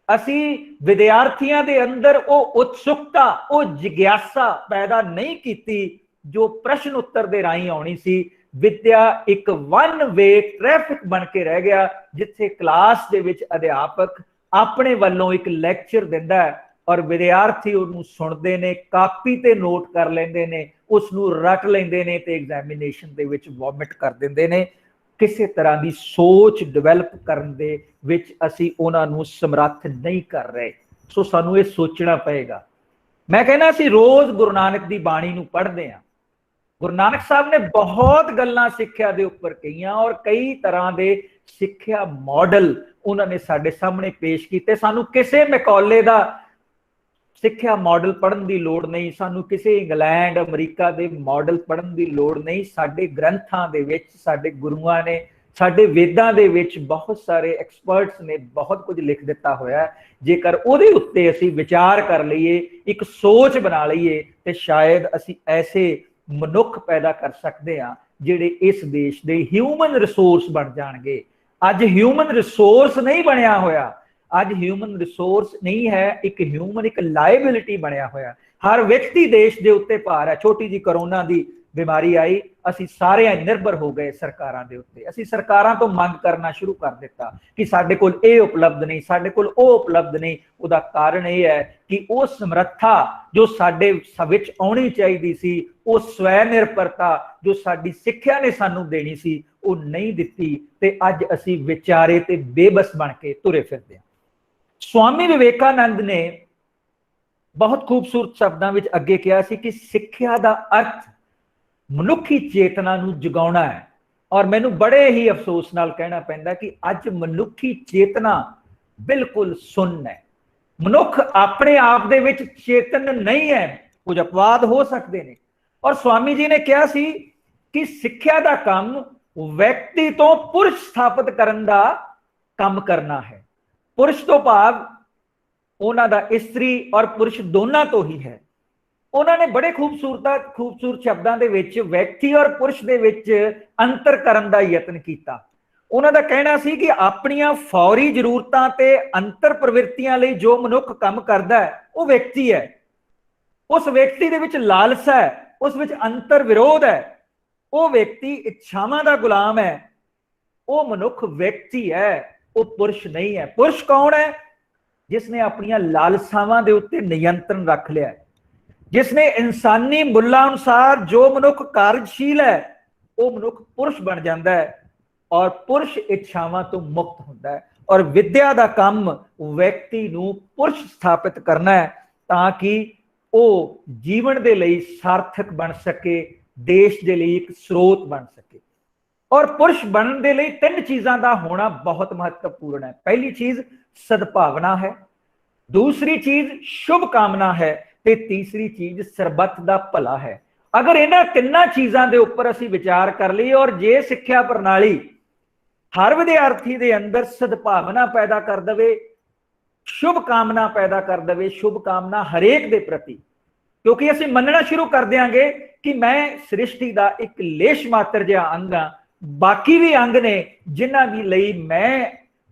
ਅਸੀਂ ਵਿਦਿਆਰਥੀਆਂ ਦੇ ਅੰਦਰ ਉਹ ਉਤਸੁਕਤਾ, ਉਹ ਜਿਗਿਆਸਾ ਪੈਦਾ ਨਹੀਂ ਕੀਤੀ ਜੋ ਪ੍ਰਸ਼ਨ ਉੱਤਰ ਦੇ ਰਾਹੀਂ ਆਉਣੀ ਸੀ। ਵਿਦਿਆ ਇੱਕ ਵਨ ਵੇ ਟ੍ਰੈਫਿਕ ਬਣ ਕੇ ਰਹਿ ਗਿਆ, ਜਿੱਥੇ ਕਲਾਸ ਦੇ ਵਿੱਚ ਅਧਿਆਪਕ ਆਪਣੇ ਵੱਲੋਂ ਇੱਕ ਲੈਕਚਰ ਦਿੰਦਾ ਹੈ ਔਰ ਵਿਦਿਆਰਥੀ ਉਹਨੂੰ ਸੁਣਦੇ ਨੇ, ਕਾਪੀ ਤੇ ਨੋਟ ਕਰ ਲੈਂਦੇ ਨੇ, ਉਸ ਨੂੰ ਰੱਟ ਲੈਂਦੇ ਨੇ ਤੇ ਐਗਜ਼ਾਮੀਨੇਸ਼ਨ ਦੇ ਵਿੱਚ ਵੋਮਿਟ ਕਰ ਦਿੰਦੇ ਨੇ। ਕਿਸੇ ਤਰ੍ਹਾਂ ਦੀ ਸੋਚ ਡਿਵੈਲਪ ਕਰਨ ਦੇ ਵਿੱਚ ਅਸੀਂ ਉਹਨਾਂ ਨੂੰ ਸਮਰੱਥ ਨਹੀਂ ਕਰ ਰਹੇ। ਸੋ ਸਾਨੂੰ ਇਹ ਸੋਚਣਾ ਪਏਗਾ। ਮੈਂ ਕਹਿੰਦਾ ਅਸੀਂ ਰੋਜ਼ ਗੁਰੂ ਨਾਨਕ ਦੀ ਬਾਣੀ ਨੂੰ ਪੜ੍ਹਦੇ ਹਾਂ। ਗੁਰੂ ਨਾਨਕ ਸਾਹਿਬ ਨੇ ਬਹੁਤ ਗੱਲਾਂ ਸਿੱਖਿਆ ਦੇ ਉੱਪਰ ਕਹੀਆਂ ਔਰ ਕਈ ਤਰ੍ਹਾਂ ਦੇ ਸਿੱਖਿਆ ਮਾਡਲ ਉਹਨਾਂ ਨੇ ਸਾਡੇ ਸਾਹਮਣੇ ਪੇਸ਼ ਕੀਤੇ। ਸਾਨੂੰ ਕਿਸੇ ਮੈਕੌਲੇ ਦਾ ਸਿੱਖਿਆ ਮਾਡਲ ਪੜ੍ਹਨ ਦੀ ਲੋੜ ਨਹੀਂ, ਸਾਨੂੰ ਕਿਸੇ ਇੰਗਲੈਂਡ ਅਮਰੀਕਾ ਦੇ ਮਾਡਲ ਪੜ੍ਹਨ ਦੀ ਲੋੜ ਨਹੀਂ। ਸਾਡੇ ਗ੍ਰੰਥਾਂ ਦੇ ਵਿੱਚ, ਸਾਡੇ ਗੁਰੂਆਂ ਨੇ, ਸਾਡੇ ਵੇਦਾਂ ਦੇ ਵਿੱਚ ਬਹੁਤ ਸਾਰੇ ਐਕਸਪਰਟਸ ਨੇ ਬਹੁਤ ਕੁਝ ਲਿਖ ਦਿੱਤਾ ਹੋਇਆ। ਜੇਕਰ ਉਹਦੇ ਉੱਤੇ ਅਸੀਂ ਵਿਚਾਰ ਕਰ ਲਈਏ, ਇੱਕ ਸੋਚ ਬਣਾ ਲਈਏ, ਤੇ ਸ਼ਾਇਦ ਅਸੀਂ ਐਸੇ ਮਨੁੱਖ ਪੈਦਾ ਕਰ ਸਕਦੇ ਹਾਂ ਜਿਹੜੇ ਇਸ ਦੇਸ਼ ਦੇ ਹਿਊਮਨ ਰਿਸੋਰਸ ਬਣ ਜਾਣਗੇ। ਅੱਜ ਹਿਊਮਨ ਰਿਸੋਰਸ ਨਹੀਂ ਬਣਿਆ ਹੋਇਆ, ਅੱਜ ਹਿਊਮਨ ਰਿਸੋਰਸ ਨਹੀਂ ਹੈ, ਇੱਕ ਹਿਊਮਨ ਇੱਕ ਲਾਇਬਿਲਿਟੀ ਬਣਿਆ ਹੋਇਆ। ਹਰ ਵਿਅਕਤੀ ਦੇਸ਼ ਦੇ ਉੱਤੇ ਭਾਰ ਹੈ। ਛੋਟੀ ਜੀ ਕਰੋਨਾ ਦੀ ਬਿਮਾਰੀ ਆਈ, ਅਸੀਂ ਸਾਰੇ ਨਿਰਭਰ ਹੋ ਗਏ ਸਰਕਾਰਾਂ ਦੇ ਉੱਤੇ। ਅਸੀਂ ਸਰਕਾਰਾਂ ਤੋਂ ਮੰਗ ਕਰਨਾ ਸ਼ੁਰੂ ਕਰ ਦਿੱਤਾ ਕਿ ਸਾਡੇ ਕੋਲ ਇਹ ਉਪਲਬਧ ਨਹੀਂ, ਸਾਡੇ ਕੋਲ ਉਹ ਉਪਲਬਧ ਨਹੀਂ। ਉਹਦਾ ਕਾਰਨ ਇਹ ਹੈ ਕਿ ਉਹ ਸਮਰੱਥਾ ਜੋ ਸਾਡੇ ਵਿੱਚ ਆਉਣੀ ਚਾਹੀਦੀ ਸੀ, ਉਹ ਸਵੈ ਨਿਰਭਰਤਾ ਜੋ ਸਾਡੀ ਸਿੱਖਿਆ ਨੇ ਸਾਨੂੰ ਦੇਣੀ ਸੀ, ਉਹ ਨਹੀਂ ਦਿੱਤੀ, ਤੇ ਅੱਜ ਅਸੀਂ ਵਿਚਾਰੇ ਤੇ ਬੇਬਸ ਬਣ ਕੇ ਤੁਰੇ ਫਿਰਦੇ ਹਾਂ। ਸਵਾਮੀ ਵਿਵੇਕਾਨੰਦ ਨੇ ਬਹੁਤ ਖੂਬਸੂਰਤ ਸ਼ਬਦਾਂ ਵਿੱਚ ਅੱਗੇ ਕਿਹਾ ਸੀ ਕਿ ਸਿੱਖਿਆ ਦਾ ਅਰਥ ਮਨੁੱਖੀ ਚੇਤਨਾ ਨੂੰ ਜਗਾਉਣਾ ਹੈ। ਔਰ ਮੈਨੂੰ ਬੜੇ ਹੀ ਅਫਸੋਸ ਨਾਲ ਕਹਿਣਾ ਪੈਂਦਾ ਕਿ ਅੱਜ ਮਨੁੱਖੀ ਚੇਤਨਾ ਬਿਲਕੁਲ ਸੁੰਨ ਹੈ। ਮਨੁੱਖ ਆਪਣੇ ਆਪ ਦੇ ਵਿੱਚ ਚੇਤਨ ਨਹੀਂ ਹੈ। ਕੁਝ ਅਪਵਾਦ ਹੋ ਸਕਦੇ ਨੇ। ਔਰ ਸਵਾਮੀ ਜੀ ਨੇ ਕਿਹਾ ਸੀ ਕਿ ਸਿੱਖਿਆ ਦਾ ਕੰਮ ਵਿਅਕਤੀ ਤੋਂ ਪੁਰਸ਼ ਸਥਾਪਿਤ ਕਰਨ ਦਾ ਕੰਮ ਕਰਨਾ ਹੈ। ਪੁਰਸ਼ ਤੋਂ ਭਾਵ ਉਹਨਾਂ ਦਾ ਇਸਤਰੀ ਔਰ ਪੁਰਸ਼ ਦੋਨਾਂ ਤੋਂ ਹੀ ਹੈ। ਉਹਨਾਂ ਨੇ ਬੜੇ ਖੂਬਸੂਰਤ ਸ਼ਬਦਾਂ ਦੇ ਵਿੱਚ ਵਿਅਕਤੀ ਔਰ ਪੁਰਸ਼ ਦੇ ਵਿੱਚ ਅੰਤਰ ਕਰਨ ਦਾ ਯਤਨ ਕੀਤਾ। ਉਹਨਾਂ ਦਾ ਕਹਿਣਾ ਸੀ ਕਿ ਆਪਣੀਆਂ ਫੌਰੀ ਜ਼ਰੂਰਤਾਂ ਤੇ ਅੰਤਰ ਪ੍ਰਵਿਰਤੀਆਂ ਲਈ ਜੋ ਮਨੁੱਖ ਕੰਮ ਕਰਦਾ ਹੈ ਉਹ ਵਿਅਕਤੀ ਹੈ। ਉਸ ਵਿਅਕਤੀ ਦੇ ਵਿੱਚ ਲਾਲਸਾ ਹੈ, ਉਸ ਵਿੱਚ ਅੰਤਰ ਵਿਰੋਧ ਹੈ, ਉਹ ਵਿਅਕਤੀ ਇੱਛਾਵਾਂ ਦਾ ਗੁਲਾਮ ਹੈ, ਉਹ ਮਨੁੱਖ ਵਿਅਕਤੀ ਹੈ, ਉਹ ਪੁਰਸ਼ ਨਹੀਂ ਹੈ। ਪੁਰਸ਼ ਕੌਣ ਹੈ? ਜਿਸਨੇ ਆਪਣੀਆਂ ਲਾਲਸਾਵਾਂ ਦੇ ਉੱਤੇ ਨਿਯੰਤਰਣ ਰੱਖ ਲਿਆ, ਜਿਸਨੇ ਇਨਸਾਨੀ ਮੁੱਲਾਂ ਅਨੁਸਾਰ ਜੋ ਮਨੁੱਖ ਕਾਰਜਸ਼ੀਲ ਹੈ ਉਹ ਮਨੁੱਖ ਪੁਰਸ਼ ਬਣ ਜਾਂਦਾ ਹੈ ਔਰ ਪੁਰਸ਼ ਇੱਛਾਵਾਂ ਤੋਂ ਮੁਕਤ ਹੁੰਦਾ ਹੈ। ਔਰ ਵਿਦਿਆ ਦਾ ਕੰਮ ਵਿਅਕਤੀ ਨੂੰ ਪੁਰਸ਼ ਸਥਾਪਿਤ ਕਰਨਾ ਹੈ ਤਾਂ ਕਿ ਉਹ ਜੀਵਨ ਦੇ ਲਈ ਸਾਰਥਕ ਬਣ ਸਕੇ, ਦੇਸ਼ ਦੇ ਲਈ ਇੱਕ ਸਰੋਤ ਬਣ ਸਕੇ। ਔਰ ਪੁਰਸ਼ ਬਣਨ ਦੇ ਲਈ 3 ਚੀਜ਼ਾਂ ਦਾ ਹੋਣਾ ਬਹੁਤ ਮਹੱਤਵਪੂਰਨ ਹੈ। ਪਹਿਲੀ ਚੀਜ਼ ਸਦਭਾਵਨਾ ਹੈ, ਦੂਸਰੀ ਚੀਜ਼ ਸ਼ੁਭ ਕਾਮਨਾ ਹੈ ਤੇ ਤੀਸਰੀ ਚੀਜ਼ ਸਰਬੱਤ ਦਾ ਭਲਾ ਹੈ। ਅਗਰ ਇਹਨਾਂ 3 ਚੀਜ਼ਾਂ ਦੇ ਉੱਪਰ ਅਸੀਂ ਵਿਚਾਰ ਕਰ ਲਈਏ ਔਰ ਜੇ ਸਿੱਖਿਆ ਪ੍ਰਣਾਲੀ ਹਰ ਵਿਦਿਆਰਥੀ ਦੇ ਅੰਦਰ ਸਦਭਾਵਨਾ ਪੈਦਾ ਕਰ ਦੇਵੇ, ਸ਼ੁਭ ਕਾਮਨਾ ਪੈਦਾ ਕਰ ਦੇਵੇ, ਸ਼ੁਭ ਕਾਮਨਾ ਹਰੇਕ ਦੇ ਪ੍ਰਤੀ, ਕਿਉਂਕਿ ਅਸੀਂ ਮੰਨਣਾ ਸ਼ੁਰੂ ਕਰ ਦਿਆਂਗੇ ਕਿ ਮੈਂ ਸ੍ਰਿਸ਼ਟੀ ਦਾ ਇੱਕ ਲੇਸ਼ ਮਾਤਰ ਜਿਹਾ ਅੰਗ ਹਾਂ, ਬਾਕੀ ਵੀ ਅੰਗ ਨੇ ਜਿਨ੍ਹਾਂ ਦੀ ਲਈ ਮੈਂ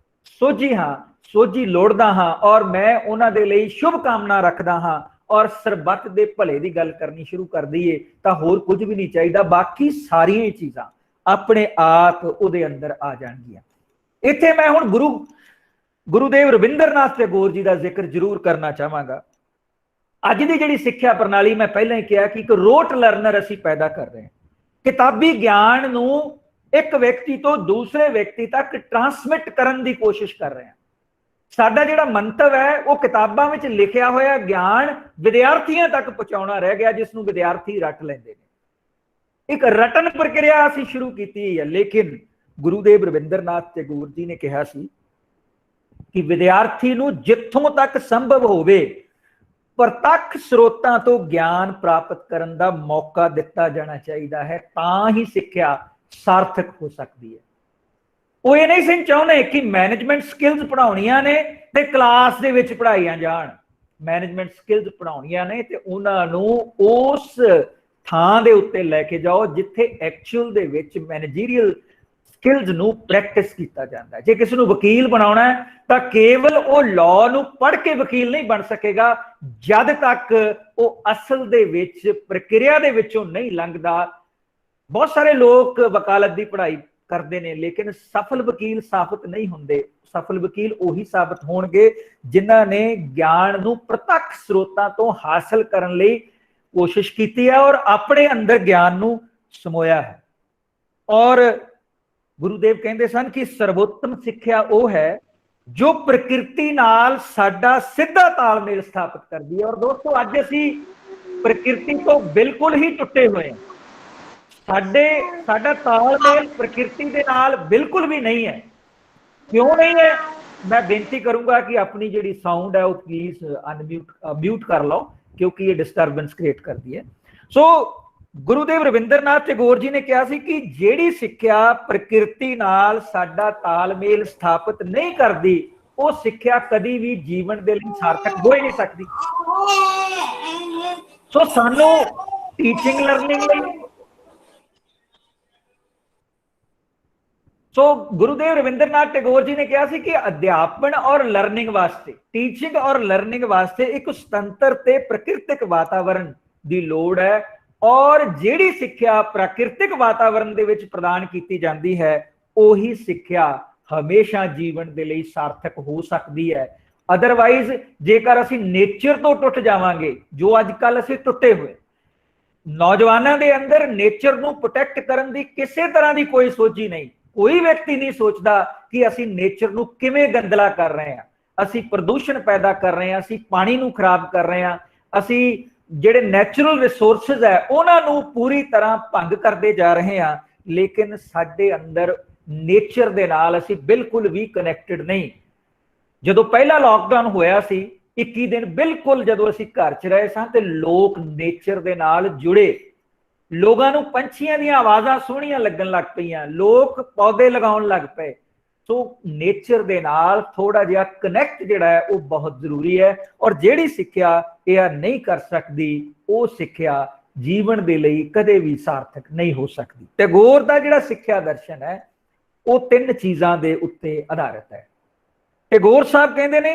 ਸੋਝੀ ਹਾਂ, ਸੋਝੀ ਲੋੜਦਾ ਹਾਂ ਔਰ ਮੈਂ ਉਹਨਾਂ ਦੇ ਲਈ ਸ਼ੁਭ ਕਾਮਨਾ ਰੱਖਦਾ ਹਾਂ ਔਰ ਸਰਬੱਤ ਦੇ ਭਲੇ ਦੀ ਗੱਲ ਕਰਨੀ ਸ਼ੁਰੂ ਕਰ ਦਈਏ ਤਾਂ ਹੋਰ ਕੁਝ ਵੀ ਨਹੀਂ ਚਾਹੀਦਾ, ਬਾਕੀ ਸਾਰੀਆਂ ਚੀਜ਼ਾਂ ਆਪਣੇ ਆਪ ਉਹਦੇ ਅੰਦਰ ਆ ਜਾਣਗੀਆਂ। ਇੱਥੇ ਮੈਂ ਹੁਣ ਗੁਰੂਦੇਵ ਰਵਿੰਦਰਨਾਥ ਟੈਗੋਰ ਜੀ ਦਾ ਜ਼ਿਕਰ ਜ਼ਰੂਰ ਕਰਨਾ ਚਾਹਾਂਗਾ। ਅੱਜ ਦੀ ਜਿਹੜੀ ਸਿੱਖਿਆ ਪ੍ਰਣਾਲੀ, ਮੈਂ ਪਹਿਲਾਂ ਹੀ ਕਿਹਾ ਕਿ ਇੱਕ ਰੋਟ ਲਰਨਰ ਅਸੀਂ ਪੈਦਾ ਕਰ ਰਹੇ ਹਾਂ। ਕਿਤਾਬੀ ਗਿਆਨ ਨੂੰ ਇੱਕ ਵਿਅਕਤੀ ਤੋਂ ਦੂਸਰੇ ਵਿਅਕਤੀ ਤੱਕ ਟਰਾਂਸਮਿਟ ਕਰਨ ਦੀ ਕੋਸ਼ਿਸ਼ ਕਰ ਰਹੇ ਹਾਂ। ਸਾਡਾ ਜਿਹੜਾ ਮੰਤਵ ਹੈ ਉਹ ਕਿਤਾਬਾਂ ਵਿੱਚ ਲਿਖਿਆ ਹੋਇਆ ਗਿਆਨ ਵਿਦਿਆਰਥੀਆਂ ਤੱਕ ਪਹੁੰਚਾਉਣਾ ਰਹਿ ਗਿਆ, ਜਿਸ ਨੂੰ ਵਿਦਿਆਰਥੀ ਰੱਟ ਲੈਂਦੇ ਨੇ। ਇੱਕ ਰਟਨ ਪ੍ਰਕਿਰਿਆ ਅਸੀਂ ਸ਼ੁਰੂ ਕੀਤੀ ਹੈ, ਲੇਕਿਨ ਗੁਰੂਦੇਵ ਰਵਿੰਦਰਨਾਥ ਟੈਗੋਰ ਜੀ ਨੇ ਕਿਹਾ ਸੀ ਕਿ ਵਿਦਿਆਰਥੀ ਨੂੰ ਜਿੱਥੋਂ ਤੱਕ ਸੰਭਵ ਹੋਵੇ ਪ੍ਰਤੱਖ ਸਰੋਤਾਂ ਤੋਂ ਗਿਆਨ ਪ੍ਰਾਪਤ ਕਰਨ ਦਾ ਮੌਕਾ ਦਿੱਤਾ ਜਾਣਾ ਚਾਹੀਦਾ ਹੈ, ਤਾਂ ਹੀ ਸਿੱਖਿਆ ਸਾਰਥਕ ਹੋ ਸਕਦੀ ਹੈ। ਉਹ ਇਹ ਨਹੀਂ ਸੀ ਚਾਹੁੰਦੇ ਕਿ ਮੈਨੇਜਮੈਂਟ ਸਕਿੱਲਸ ਪੜਾਉਣੀਆਂ ਨੇ ਤੇ ਕਲਾਸ ਦੇ ਵਿੱਚ ਪੜਾਈਆਂ ਜਾਣ। ਮੈਨੇਜਮੈਂਟ ਸਕਿੱਲਸ ਪੜਾਉਣੀਆਂ ਨੇ ਤੇ ਉਹਨਾਂ ਨੂੰ ਉਸ ਥਾਂ ਦੇ ਉੱਤੇ ਲੈ ਕੇ ਜਾਓ ਜਿੱਥੇ ਐਕਚੁਅਲ ਦੇ ਵਿੱਚ ਮੈਨੇਜਰੀਅਲ ਸਕਿੱਲਸ ਨੂੰ ਪ੍ਰੈਕਟਿਸ ਕੀਤਾ ਜਾਂਦਾ ਹੈ। ਜੇ ਕਿਸੇ ਨੂੰ ਵਕੀਲ ਬਣਾਉਣਾ ਹੈ ਤਾਂ ਕੇਵਲ ਉਹ ਲਾਅ ਨੂੰ ਪੜ੍ਹ ਕੇ ਵਕੀਲ ਨਹੀਂ ਬਣ ਸਕੇਗਾ ਜਦ ਤੱਕ ਉਹ ਅਸਲ ਦੇ ਵਿੱਚ ਪ੍ਰਕਿਰਿਆ ਦੇ ਵਿੱਚੋਂ ਨਹੀਂ ਲੰਘਦਾ। ਬਹੁਤ ਸਾਰੇ ਲੋਕ ਵਕਾਲਤ ਦੀ ਪੜ੍ਹਾਈ ਕਰਦੇ ਨੇ ਲੇਕਿਨ ਸਫਲ ਵਕੀਲ ਸਾਬਤ ਨਹੀਂ ਹੁੰਦੇ। ਸਫਲ ਵਕੀਲ ਉਹੀ ਸਾਬਤ ਹੋਣਗੇ ਜਿਨ੍ਹਾਂ ਨੇ ਗਿਆਨ ਨੂੰ ਪ੍ਰਤੱਖ ਸਰੋਤਾਂ ਤੋਂ ਹਾਸਲ ਕਰਨ ਲਈ ਕੋਸ਼ਿਸ਼ ਕੀਤੀ ਹੈ ਔਰ ਆਪਣੇ ਅੰਦਰ ਗਿਆਨ ਨੂੰ ਸਮੋਇਆ ਹੈ। ਔਰ ਗੁਰੂਦੇਵ ਕਹਿੰਦੇ ਸਨ ਕਿ ਸਰਵੋਤਮ ਸਿੱਖਿਆ ਉਹ ਹੈ ਜੋ ਪ੍ਰਕਿਰਤੀ ਨਾਲ ਸਾਡਾ ਸਿੱਧਾ ਤਾਲਮੇਲ ਸਥਾਪਿਤ ਕਰਦੀ ਹੈ। ਔਰ ਦੋਸਤੋ, ਅੱਜ ਅਸੀਂ ਪ੍ਰਕਿਰਤੀ ਤੋਂ ਬਿਲਕੁਲ ਹੀ ਟੁੱਟੇ ਹੋਏ ਹਾਂ। ਸਾਡਾ ਤਾਲਮੇਲ ਪ੍ਰਕਿਰਤੀ ਦੇ ਨਾਲ ਬਿਲਕੁਲ ਵੀ ਨਹੀਂ ਹੈ। ਕਿਉਂ ਨਹੀਂ ਹੈ? ਮੈਂ ਬੇਨਤੀ ਕਰੂੰਗਾ ਕਿ ਆਪਣੀ ਜਿਹੜੀ ਸਾਊਂਡ ਹੈ ਉਹ ਪਲੀਜ਼ ਮਿਊਟ ਕਰ ਲਓ, ਕਿਉਂਕਿ ਇਹ ਡਿਸਟਰਬੈਂਸ ਕ੍ਰੀਏਟ ਕਰਦੀ ਹੈ। ਸੋ ਗੁਰੂਦੇਵ ਰਵਿੰਦਰਨਾਥ ਟੈਗੋਰ ਜੀ ਨੇ ਕਿਹਾ ਸੀ ਕਿ ਜਿਹੜੀ ਸਿੱਖਿਆ ਪ੍ਰਕਿਰਤੀ ਨਾਲ ਸਾਡਾ ਤਾਲਮੇਲ ਸਥਾਪਿਤ ਨਹੀਂ ਕਰਦੀ ਉਹ ਸਿੱਖਿਆ ਕਦੀ ਵੀ ਜੀਵਨ ਦੇ ਲਈ ਸਾਰਥਕ ਹੋ ਹੀ ਨਹੀਂ ਸਕਦੀ। ਸੋ ਸਾਨੂੰ ਟੀਚਿੰਗ ਲਰਨਿੰਗ ਲਈ ਗੁਰੂਦੇਵ ਰਵਿੰਦਰਨਾਥ ਟੈਗੋਰ ਜੀ ਨੇ ਕਿਹਾ ਸੀ ਕਿ ਅਧਿਆਪਨ ਔਰ ਲਰਨਿੰਗ ਵਾਸਤੇ, ਟੀਚਿੰਗ ਔਰ ਲਰਨਿੰਗ ਵਾਸਤੇ ਇੱਕ ਸੁਤੰਤਰ ਤੇ ਪ੍ਰਕਿਰਤਿਕ ਵਾਤਾਵਰਣ ਦੀ ਲੋੜ ਹੈ ਔਰ ਜਿਹੜੀ ਸਿੱਖਿਆ ਪ੍ਰਾਕਿਰਤਿਕ ਵਾਤਾਵਰਣ ਦੇ ਵਿੱਚ ਪ੍ਰਦਾਨ ਕੀਤੀ ਜਾਂਦੀ ਹੈ ਉਹੀ ਸਿੱਖਿਆ ਹਮੇਸ਼ਾ ਜੀਵਨ ਦੇ ਲਈ ਸਾਰਥਕ ਹੋ ਸਕਦੀ ਹੈ। ਅਦਰਵਾਈਜ਼ ਜੇਕਰ ਅਸੀਂ ਨੇਚਰ ਤੋਂ ਟੁੱਟ ਜਾਵਾਂਗੇ, ਜੋ ਅੱਜ ਕੱਲ ਅਸੀਂ ਟੁੱਟੇ ਹੋਏ, ਨੌਜਵਾਨਾਂ ਦੇ ਅੰਦਰ ਨੇਚਰ ਨੂੰ ਪ੍ਰੋਟੈਕਟ ਕਰਨ ਦੀ ਕਿਸੇ ਤਰ੍ਹਾਂ ਦੀ ਕੋਈ ਸੋਝੀ ਨਹੀਂ। ਕੋਈ ਵਿਅਕਤੀ ਨਹੀਂ ਸੋਚਦਾ ਕਿ ਅਸੀਂ ਨੇਚਰ ਨੂੰ ਕਿਵੇਂ ਗੰਦਲਾ ਕਰ ਰਹੇ ਹਾਂ, ਅਸੀਂ ਪ੍ਰਦੂਸ਼ਣ ਪੈਦਾ ਕਰ ਰਹੇ ਹਾਂ, ਅਸੀਂ ਪਾਣੀ ਨੂੰ ਖਰਾਬ ਕਰ ਰਹੇ ਹਾਂ, ਅਸੀਂ ਜਿਹੜੇ ਨੈਚੁਰਲ ਰਿਸੋਰਸਿਸ ਹੈ ਉਹਨਾਂ ਨੂੰ ਪੂਰੀ ਤਰ੍ਹਾਂ ਭੰਗ ਕਰਦੇ ਜਾ ਰਹੇ ਹਾਂ। ਲੇਕਿਨ ਸਾਡੇ ਅੰਦਰ ਨੇਚਰ ਦੇ ਨਾਲ ਅਸੀਂ ਬਿਲਕੁਲ ਵੀ ਕਨੈਕਟਡ ਨਹੀਂ। ਜਦੋਂ ਪਹਿਲਾ ਲਾਕਡਾਊਨ ਹੋਇਆ ਸੀ 21 दिन बिल्कुल जदों असीं घर च रहे सां ते लोक नेचर दे नाल जुड़े, लोगों नूं पंछियां ਦੀਆਂ आवाज़ां सोहणीਆਂ लगन लग पईयां, लोक पौधे लगाउण लग पए। सो नेचर दे नाल थोड़ा जिहा कनैक्ट जिहड़ा है वो बहुत जरूरी है। और जिहड़ी सिੱਖਿਆ ਇਹ नहीं कर सकती वो सिੱਖਿਆ जीवन दे लई कदे भी सार्थक नहीं हो सकती। टैगोर दा जिहड़ा सिੱਖਿਆ दर्शन है वो 3 चीज़ां दे उत्ते आधारित है। टैगोर साहब कहंदे ने